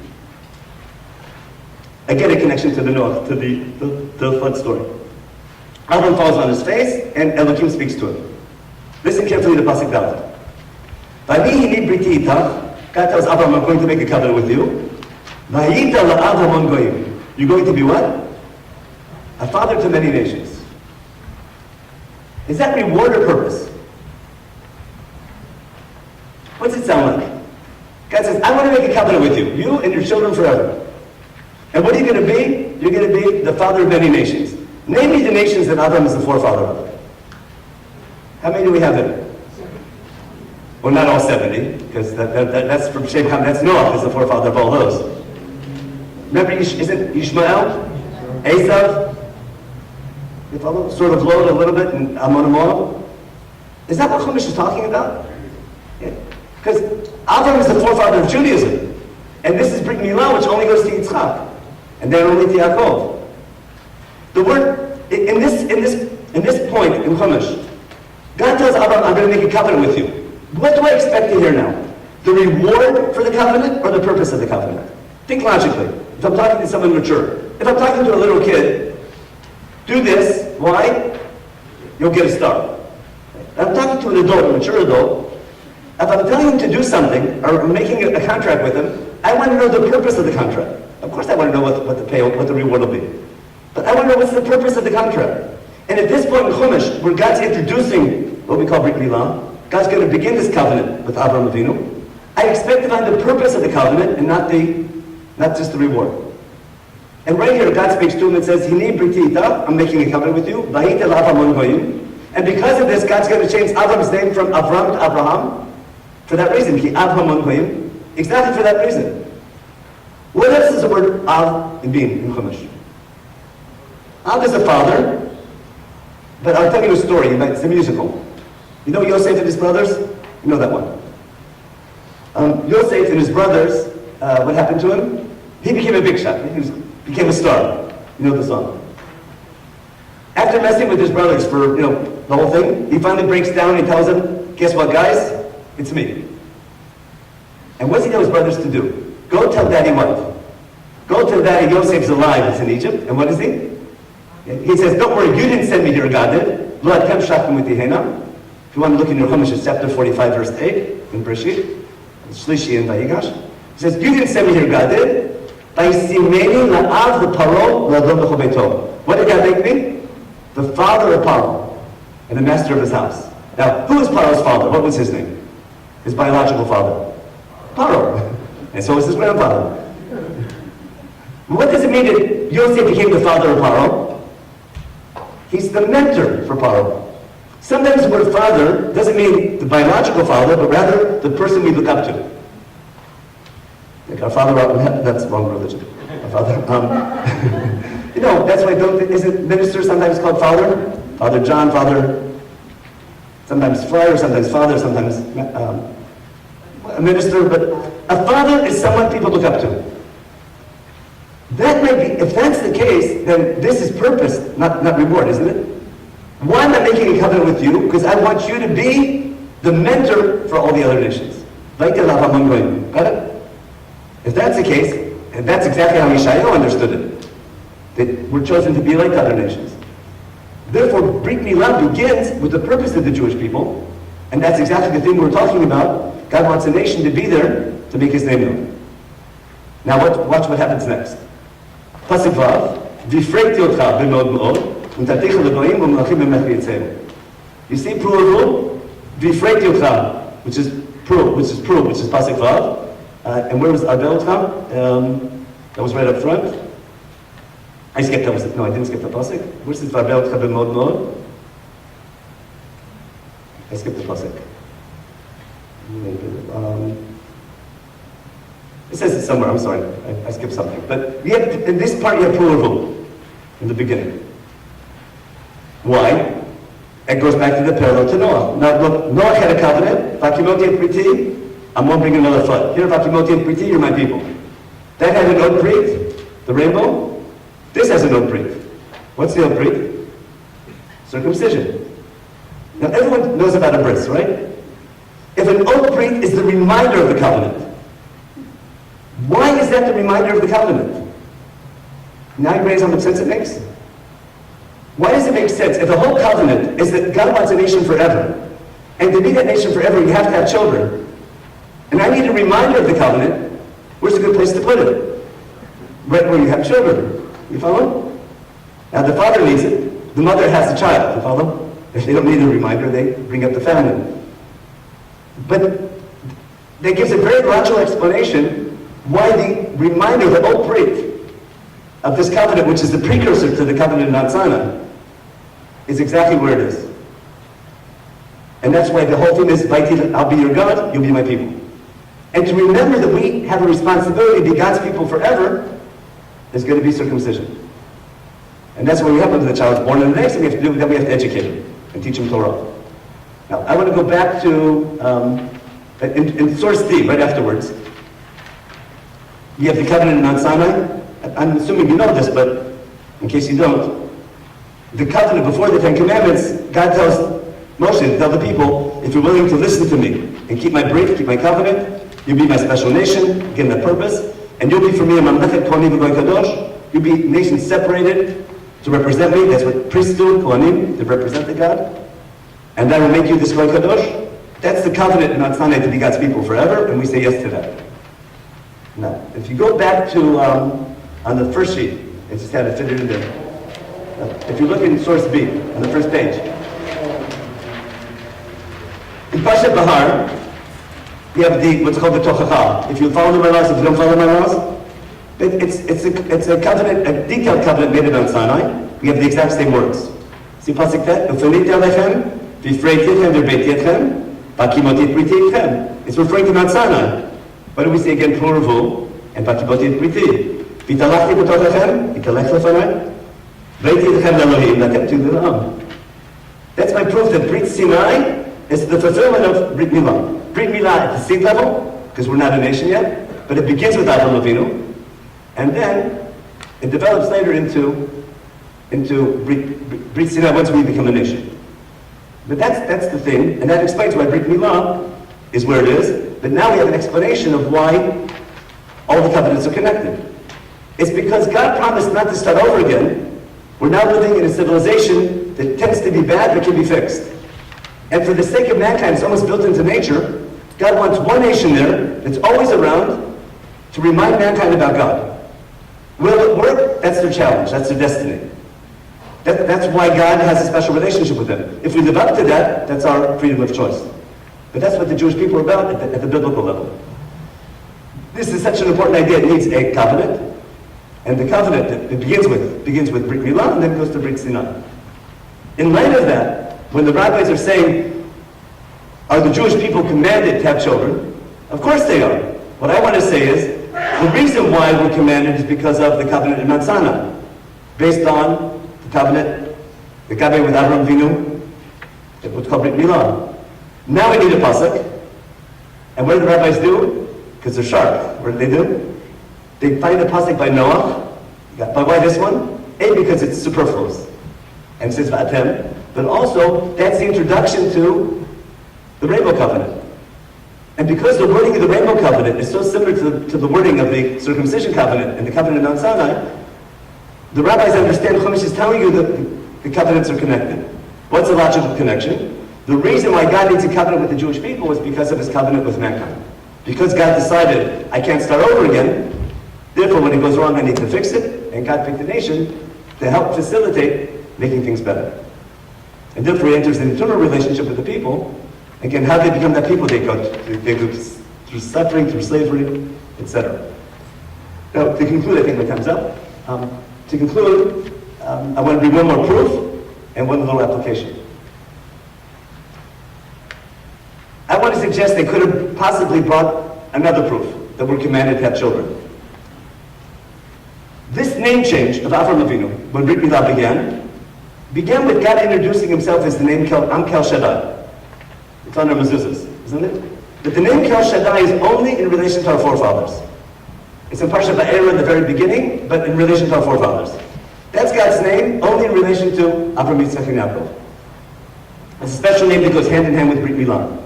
Speaker 2: Again, a connection to the Noah, to the flood story. Abram falls on his face, and Elohim speaks to him. Listen carefully to Pasuk Dalet. V'ani hini briti itach. God tells Abram, I'm going to make a covenant with you. V'yita la'av hamon goyim. You're going to be what? A father to many nations. Is that reward or purpose? What's it sound like? God says, I want to make a covenant with you, you and your children forever. And what are you going to be? You're going to be the father of many nations. Name me the nations that Adam is the forefather of. How many do we have in? Well, not all 70, because that's from Shem Ham. That's Noah, is the forefather of all those. Remember, isn't Ishmael? Esav? You follow? Sort of load a little bit in Ammon and Moab. Is that what Chumash is talking about? Because Avram is the forefather of Judaism. And this is Brit Milah, which only goes to Yitzchak. And then only to Yaakov. The word, in this point in Chumash, God tells Avram, I'm going to make a covenant with you. What do I expect to hear now? The reward for the covenant or the purpose of the covenant? Think logically. If I'm talking to someone mature, if I'm talking to a little kid, do this, why? You'll get a star. If I'm talking to an adult, a mature adult, if I'm telling him to do something, or making a contract with him, I want to know the purpose of the contract. Of course I want to know what the reward will be. But I want to know what's the purpose of the contract. And at this point in Chumash, where God's introducing what we call Brit Milah, God's going to begin this covenant with Avraham Avinu, I expect to find the purpose of the covenant and not just the reward. And right here, God speaks to him and says, Hini Briti ita, I'm making a covenant with you, Vayit el Avram goyim. And because of this, God's going to change Avram's name from Avram to Abraham. For that reason, Ki Avram goyim. Exactly for that reason. What else is the word Av in being in Chumash? Av is a father, but I'll tell you a story. It's a musical. You know Yosef and his brothers? You know that one. Yosef and his brothers, what happened to him? He became a big shot. He became a star. You know the song. After messing with his brothers for, the whole thing, he finally breaks down and he tells them, guess what, guys? It's me. And what's he tell his brothers to do? Go tell daddy what? Go tell daddy Yosef's alive, it's in Egypt. And what is he? He says, don't worry, you didn't send me here, God did. Lo atem shachtem with Yehena. If you want to look in your Chumash, it's chapter 45, verse 8, in Bereshit, Shlishi and Vayigash. He says, you didn't send me here, God did. Vaysimeni la'av l'paro l'adon b'chol beito. What did God make me? The father of Paro and the master of his house. Now, who is Paro's father? What was his name? His biological father. Paro. And so was his grandfather. What does it mean that Yosef became the father of Paro? He's the mentor for Paro. Sometimes the word father doesn't mean the biological father, but rather the person we look up to. Like our father, that's wrong religion. Our father, that's why isn't minister sometimes called father? Father John, father, sometimes friar, sometimes father, sometimes a minister, but a father is someone people look up to. That might be, if that's the case, then this is purpose, not reward, isn't it? Why am I making a covenant with you? Because I want you to be the mentor for all the other nations. Got it? If that's the case, and that's exactly how Yeshayahu understood it, that we're chosen to be like other nations. Therefore, Brit Milah begins with the purpose of the Jewish people, and that's exactly the thing we're talking about. God wants a nation to be there to make His name known. Now, watch what happens next. Pasuk Vav, V'freiti otcha b'mod me'od, u'nataticha l'goyim u'melachim b'mech v'yitzeiru. You see, Pruah, V'freiti otcha, which is Pasuk Vav. And where was Arbel Otcha? That was right up front. I skipped that. No, I didn't skip the pasuk. Where's this Arbel Otcha b'mod me'od? I skipped the pasuk. somewhere, I'm sorry, I skipped something. But we have, in this part you have Fruitful in the beginning. Why? It goes back to the parallel to Noah. Now look, Noah had a covenant, Vakimoti et Briti, I'm going to bring another flood. Here, Vakimoti et Briti, you're my people. That had an oat brit, the rainbow. This has an oat brit. What's the oat brit? Circumcision. Now everyone knows about a bris, right? If an oat brit is the reminder of the covenant, why is that the reminder of the covenant? Now you raise how much sense it makes? Why does it make sense? If the whole covenant is that God wants a nation forever, and to be that nation forever, you have to have children, and I need a reminder of the covenant, where's a good place to put it? Right where you have children. You follow? Now the father needs it, the mother has the child. You follow? If they don't need a reminder, they bring up the family. But that gives a very logical explanation why the reminder, the old brit of this covenant, which is the precursor to the covenant in Mount Sinai, is exactly where it is. And that's why the whole thing is, I'll be your God, you'll be my people. And to remember that we have a responsibility to be God's people forever is going to be circumcision. And that's what we happen to the child born. And the next thing we have to do, then we have to educate him and teach him Torah. Now, I want to go back to, in source D, right afterwards, you have the covenant in Mount Sinai. I'm assuming you know this, but in case you don't, the covenant before the Ten Commandments, God tells Moshe to tell the people, if you're willing to listen to me and keep my brit, keep my covenant, you'll be my special nation, again that purpose, and you'll be for me a mamlechet kohanim v'goy kadosh. You'll be nations separated to represent me. That's what priests do, kohanim, to represent the God. And that will make you this goy kadosh. That's the covenant in Mount Sinai to be God's people forever, and we say yes to that. Now, if you go back to, on the first sheet, I just had to fit it in there. If you look in source B, on the first page. In Pashat Bahar, we have what's called the Tochacha. If you follow my laws, if you don't follow my laws, it's a covenant, a detailed covenant made at Mount Sinai. We have the exact same words. See Pasuk Tet? Ufaniti alechem, v'ifreiti etchem, v'beiti etchem, v'akimoti et briti etchem. It's referring to Mount Sinai. What do we say again? Fruitful and v'akimoti et briti. V'talachti b'tochachem, v'talech lefanai, v'eiti etchem l'Elohim, v'atem tu l'Am. That's my proof that Brit Sinai is the fulfillment of Brit Milah. Brit Milah at the seed level, because we're not a nation yet, but it begins with Avraham Avinu, and then it develops later into Brit Sinai once we become a nation. But that's the thing, and that explains why Brit Milah is where it is. But now we have an explanation of why all the covenants are connected. It's because God promised not to start over again. We're now living in a civilization that tends to be bad but can be fixed. And for the sake of mankind, it's almost built into nature. God wants one nation there that's always around to remind mankind about God. Will it work? That's their challenge. That's their destiny. That's why God has a special relationship with them. If we live up to that, that's our freedom of choice. But that's what the Jewish people are about at the biblical level. This is such an important idea. It needs a covenant. And the covenant that it begins with Brit Milah and then goes to Brit Sinai. In light of that, when the rabbis are saying, are the Jewish people commanded to have children? Of course they are. What I want to say is, the reason why we're commanded is because of the covenant in Mount Sinai, based on the covenant with Avraham Avinu, what's called Brit Milah. Now we need a pasuk, and what do the rabbis do? Because they're sharp. What do? They find a pasuk by Noah. But why this one? A, because it's superfluous, and it says V'atem. But also, that's the introduction to the Rainbow Covenant. And because the wording of the Rainbow Covenant is so similar to the wording of the Circumcision Covenant and the Covenant of Mount Sinai, the rabbis understand Chumash is telling you that the covenants are connected. What's the logical connection? The reason why God needs a covenant with the Jewish people is because of his covenant with mankind. Because God decided, I can't start over again, therefore when it goes wrong I need to fix it, and God picked the nation to help facilitate making things better. And therefore he enters an internal relationship with the people. Again, how they become that people? They go through suffering, through slavery, etc. Now, to conclude, I think my time's up. To conclude, I want to read one more proof and one little application. I want to suggest they could have possibly brought another proof. that we're commanded to have children. This name change of Avram Avinu, when Brit Milah began with God introducing himself as the name Am Kel Shaddai. It's on our mezuzahs, isn't it? But the name Kel Shaddai is only in relation to our forefathers. It's in Parsha Va'era in the very beginning, but in relation to our forefathers. That's God's name, only in relation to Avram, Yitzchak, and Yaakov. It's a special name that goes hand in hand with Brit Milah.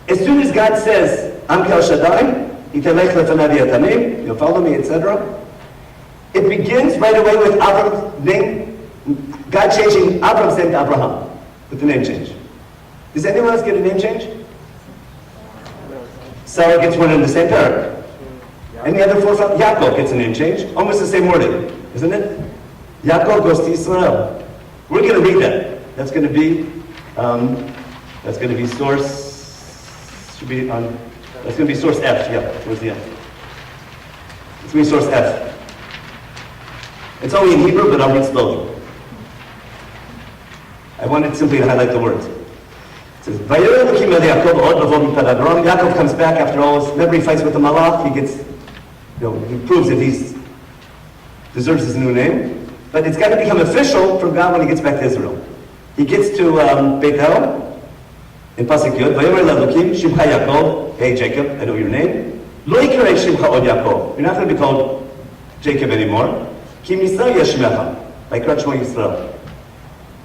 Speaker 2: As soon as God says, Am Kel Shaddai, Yitelech lefanav yatanim, you'll follow me, etc., it begins right away with Avram's name, God changing Avram's name to Abraham, with the name change. Does anyone else get a name change? Sarah gets one in the same paragraph. Any other forefather? Yaakov gets a name change, almost the same wording, isn't it? Yaakov goes to Israel. We're going to read that. That's going to be source, should be on, that's going to be source F, yeah, towards the end. It's going to be source F. It's only in Hebrew, but I'll read slowly. I wanted simply to highlight the words. It says, Yaakov comes back after all this. Remember, he fights with the Malach. He gets, he proves that he deserves his new name. But it's got to become official from God when he gets back to Israel. He gets to Bethel in Pasuk Yod. Vayomer Elokim Shimcha Yaakov. Hey Jacob, I know your name. Lo yikarei Shimcha od Yaakov. You're not going to be called Jacob anymore. Kim Yisrael Yeshmecha. Vayikrat Shmo Yisrael.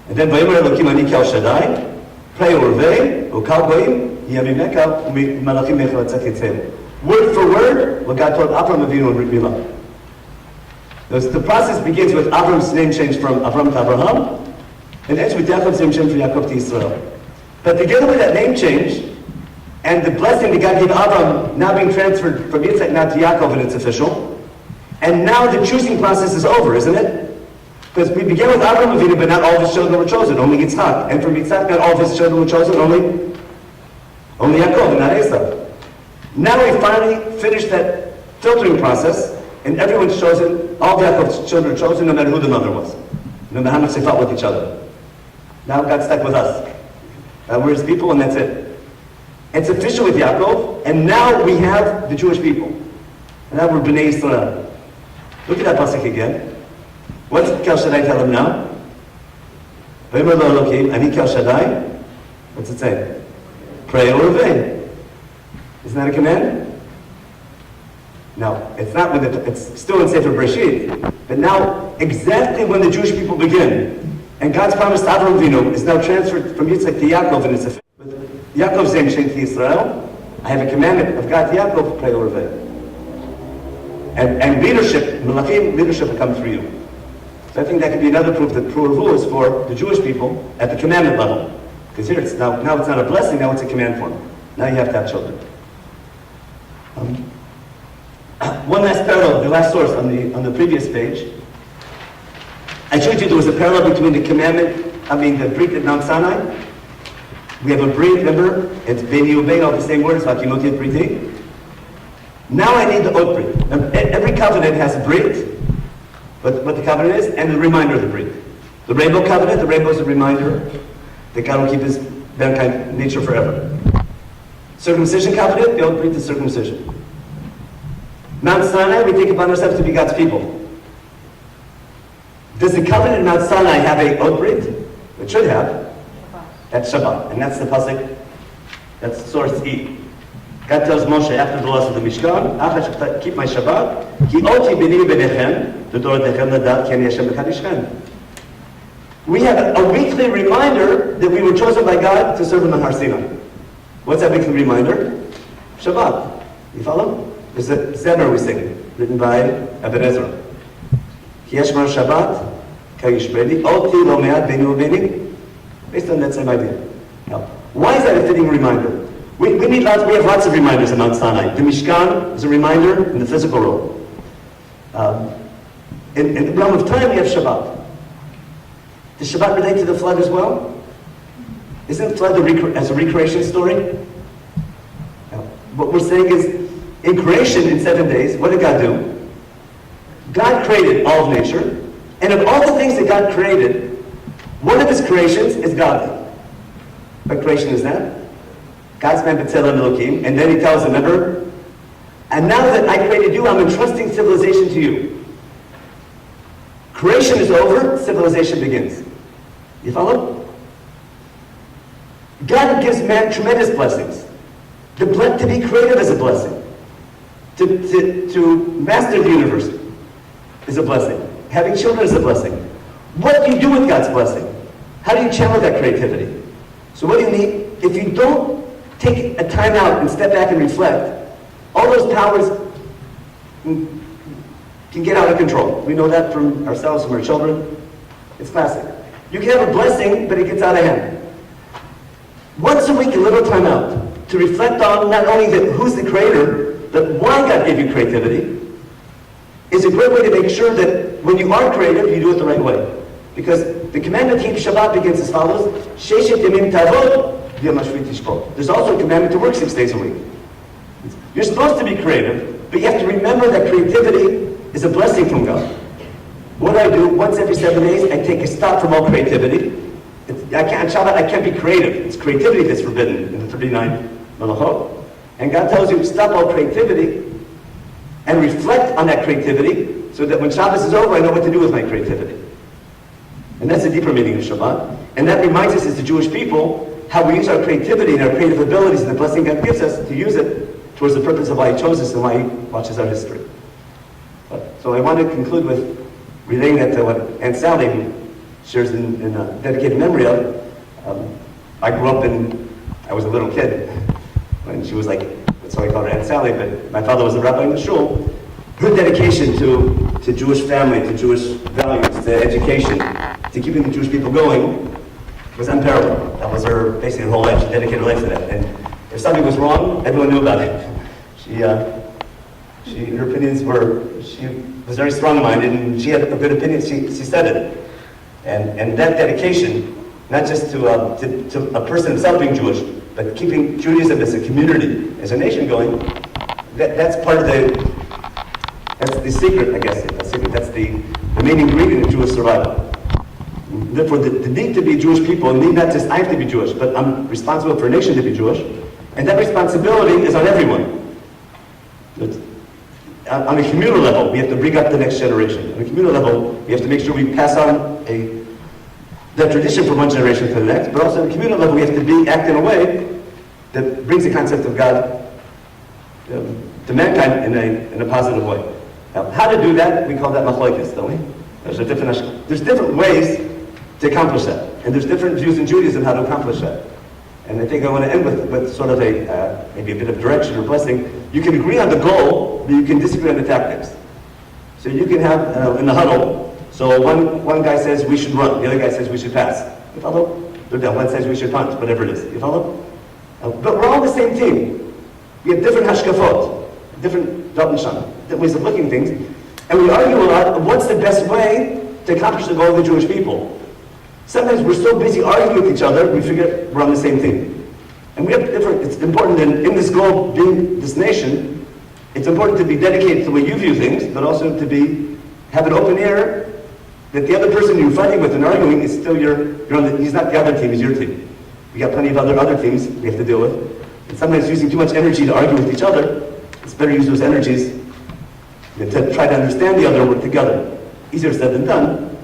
Speaker 2: And then Vayomer Elokim Ani Kel Shaddai. Pray Urvei Ukal Goyim Yamimeka Malachim Mechalatzach Yitzhem. Word for word, what God told Avram Avinu and Brit Milah. The process begins with Avram's name change from Avram to Abraham, and ends with Yaakov's name change from Yaakov to Israel. But together with that name change, and the blessing that God gave Avram now being transferred from Yitzchak now to Yaakov, and it's official, and now the choosing process is over, isn't it? Because we began with Avram Avinu, but not all of his children were chosen, only Yitzchak. And from Yitzchak, not all of his children were chosen, only Yaakov, and not Esau. Now we finally finished that filtering process, and everyone's chosen, all of Yaakov's children are chosen, no matter who the mother was. No matter how much they fought with each other. Now God's stuck with us. We're his people, and that's it. It's official with Yaakov, and now we have the Jewish people. And now we're Bnei Israel. Look at that pasuk again. What's Kel Shaddai tell him now? Vayomer lo Elokim, Ani Kel Shaddai. What's it say? Pray Urvei. Isn't that a command? Now, it's not when it's still in Sefer Bereshit, but now exactly when the Jewish people begin, and God's promise to Avram Avinu is now transferred from Yitzchak to Yaakov, and it's with Yaakov's name changed to Israel. I have a commandment of God to Yaakov, pray Urvei. And leadership, Melachim, leadership will come through you. So I think that could be another proof that Fruitful is for the Jewish people at the commandment level. Because here it's now it's not a blessing, now it's a command form. Now you have to have children. One last parallel, the last source on the previous page. I showed you there was a parallel between the the Brit at Mount Sinai. We have a Brit, remember? It's Beni Ubein, all the same words, Vakimoti et Briti. Now I need the Ot Brit. Every covenant has a Brit, what the covenant is, and the reminder of the Brit. The Rainbow Covenant, the rainbow is a reminder that God will keep his mankind nature forever. Circumcision Covenant, the Ot Brit is circumcision. Mount Sinai, we take upon ourselves to be God's people. Does the covenant in Mount Sinai have a Ot Brit? It should have. That's Shabbat, and that's the pasuk. That's source E. God tells Moshe after the loss of the Mishkan, keep my Shabbat. Ki oti b'ni b'nechem, v'toratechem ladat ki ani Hashem b'chadishchem. We have a weekly reminder that we were chosen by God to serve him on Har Sinai. What's that weekly reminder? Shabbat. You follow? There's a Zemer we sing, written by Eben Ezra. Ki yeshmar Shabbat, kayishbedi, oti lo me'at b'ni u'b'ni. Based on that same idea. Now, why is that a fitting reminder? We have lots of reminders in Mount Sinai. The Mishkan is a reminder in the physical realm. In the realm of time, we have Shabbat. Does Shabbat relate to the flood as well? Isn't the flood as a recreation story? Now, what we're saying is, in creation, in 7 days, what did God do? God created all of nature, and of all the things that God created, one of his creations is godly. What creation is that? God's man B'Tselem Elokim, and then he tells them, remember, And now that I created you, I'm entrusting civilization to you. Creation is over, civilization begins. You follow? God gives man tremendous blessings. To be creative is a blessing. To master the universe is a blessing. Having children is a blessing. What do you do with God's blessing? How do you channel that creativity? So what do you need? If you don't take a time out and step back and reflect, all those powers can get out of control. We know that from ourselves, from our children. It's classic. You can have a blessing, but it gets out of hand. Once a week, a little time out to reflect on not only who's the creator, but why God gave you creativity is a great way to make sure that when you are creative, you do it the right way. Because the commandment to keep Shabbat begins as follows: Sheshet yamim tavod v'yom hashvit tishbot. There's also a commandment to work 6 days a week. You're supposed to be creative, but you have to remember that creativity is a blessing from God. What do? Once every 7 days, I take a stop from all creativity. On Shabbat, I can't be creative. It's creativity that's forbidden in the 39 Malachot. And God tells you, stop all creativity and reflect on that creativity so that when Shabbos is over, I know what to do with my creativity. And that's the deeper meaning of Shabbat. And that reminds us as the Jewish people how we use our creativity and our creative abilities and the blessing God gives us to use it towards the purpose of why He chose us and why He watches our history. So I want to conclude with relating that to what Aunt Sally, who shares in a dedicated memory of. I grew up I was a little kid when she was like, that's why I call her Aunt Sally, but my father was a rabbi in the shul. Her dedication to Jewish family, to Jewish values, to education, to keeping the Jewish people going was unparalleled. That was her, basically her whole life. She dedicated her life to that. And if something was wrong, everyone knew about it. Her opinions she was very strong-minded, and she had a good opinion, she said it. And that dedication, not just to a person himself being Jewish, but keeping Judaism as a community, as a nation going, that's part of that's the secret, I guess. That's the main ingredient of Jewish survival. Therefore, the need to be Jewish people, need not just I have to be Jewish, but I'm responsible for a nation to be Jewish. And that responsibility is on everyone. On a communal level, we have to bring up the next generation. On a communal level, we have to make sure we pass on that tradition from one generation to the next, but also on a communal level, we have to act in a way that brings the concept of God to mankind in a positive way. Now, how to do that, we call that machlokes, don't we? There's different ways to accomplish that, and there's different views in Judaism how to accomplish that. And I think I want to end with sort of maybe a bit of direction or blessing. You can agree on the goal, but you can disagree on the tactics. So you can have, in the huddle, so one guy says we should run, the other guy says we should pass. You follow? One says we should punt, whatever it is. You follow? But we're all the same team. We have different hashkafot, different different ways of looking at things. And we argue a lot of what's the best way to accomplish the goal of the Jewish people. Sometimes we're so busy arguing with each other, we forget we're on the same team. And we have it's important that in this goal, being this nation, it's important to be dedicated to the way you view things, but also to have an open ear that the other person you're fighting with and arguing is still he's not the other team, he's your team. We got plenty of other teams we have to deal with. And sometimes using too much energy to argue with each other, it's better to use those energies to try to understand the other and work together. Easier said than done.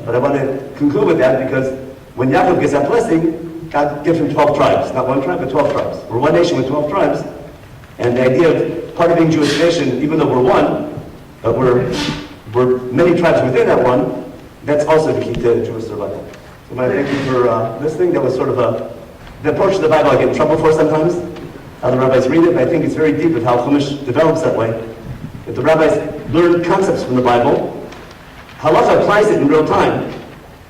Speaker 2: But I want to conclude with that because when Yaakov gets that blessing, God gives him 12 tribes. Not one tribe, but 12 tribes. We're one nation with 12 tribes. And the idea of part of being Jewish nation, even though we're one, but we're many tribes within that one, that's also the key to Jewish survival. So I thank you for listening. That was sort of the approach to the Bible I get in trouble for sometimes, how the rabbis read it, but I think it's very deep with how Chumash develops that way. If the rabbis learn concepts from the Bible, Halacha applies it in real time,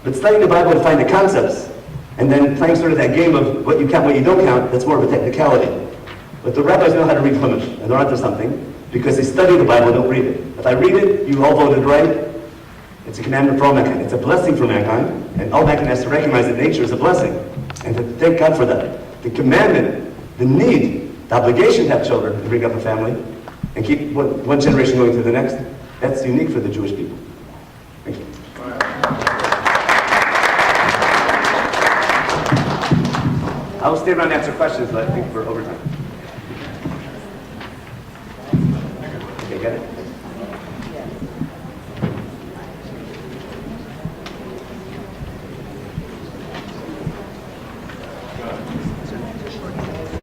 Speaker 2: but studying the Bible to find the concepts, and then playing sort of that game of what you count, what you don't count, that's more of a technicality. But the rabbis know how to read Chumash, and they're onto something, because they study the Bible, don't read it. If I read it, you all voted right. It's a commandment for all mankind. It's a blessing for mankind, and all mankind has to recognize that nature is a blessing, and to thank God for that. The commandment, the need, the obligation to have children, to bring up a family, and keep one generation going to the next, that's unique for the Jewish people. Thank you. I will stay around and answer questions, but I think we're over time.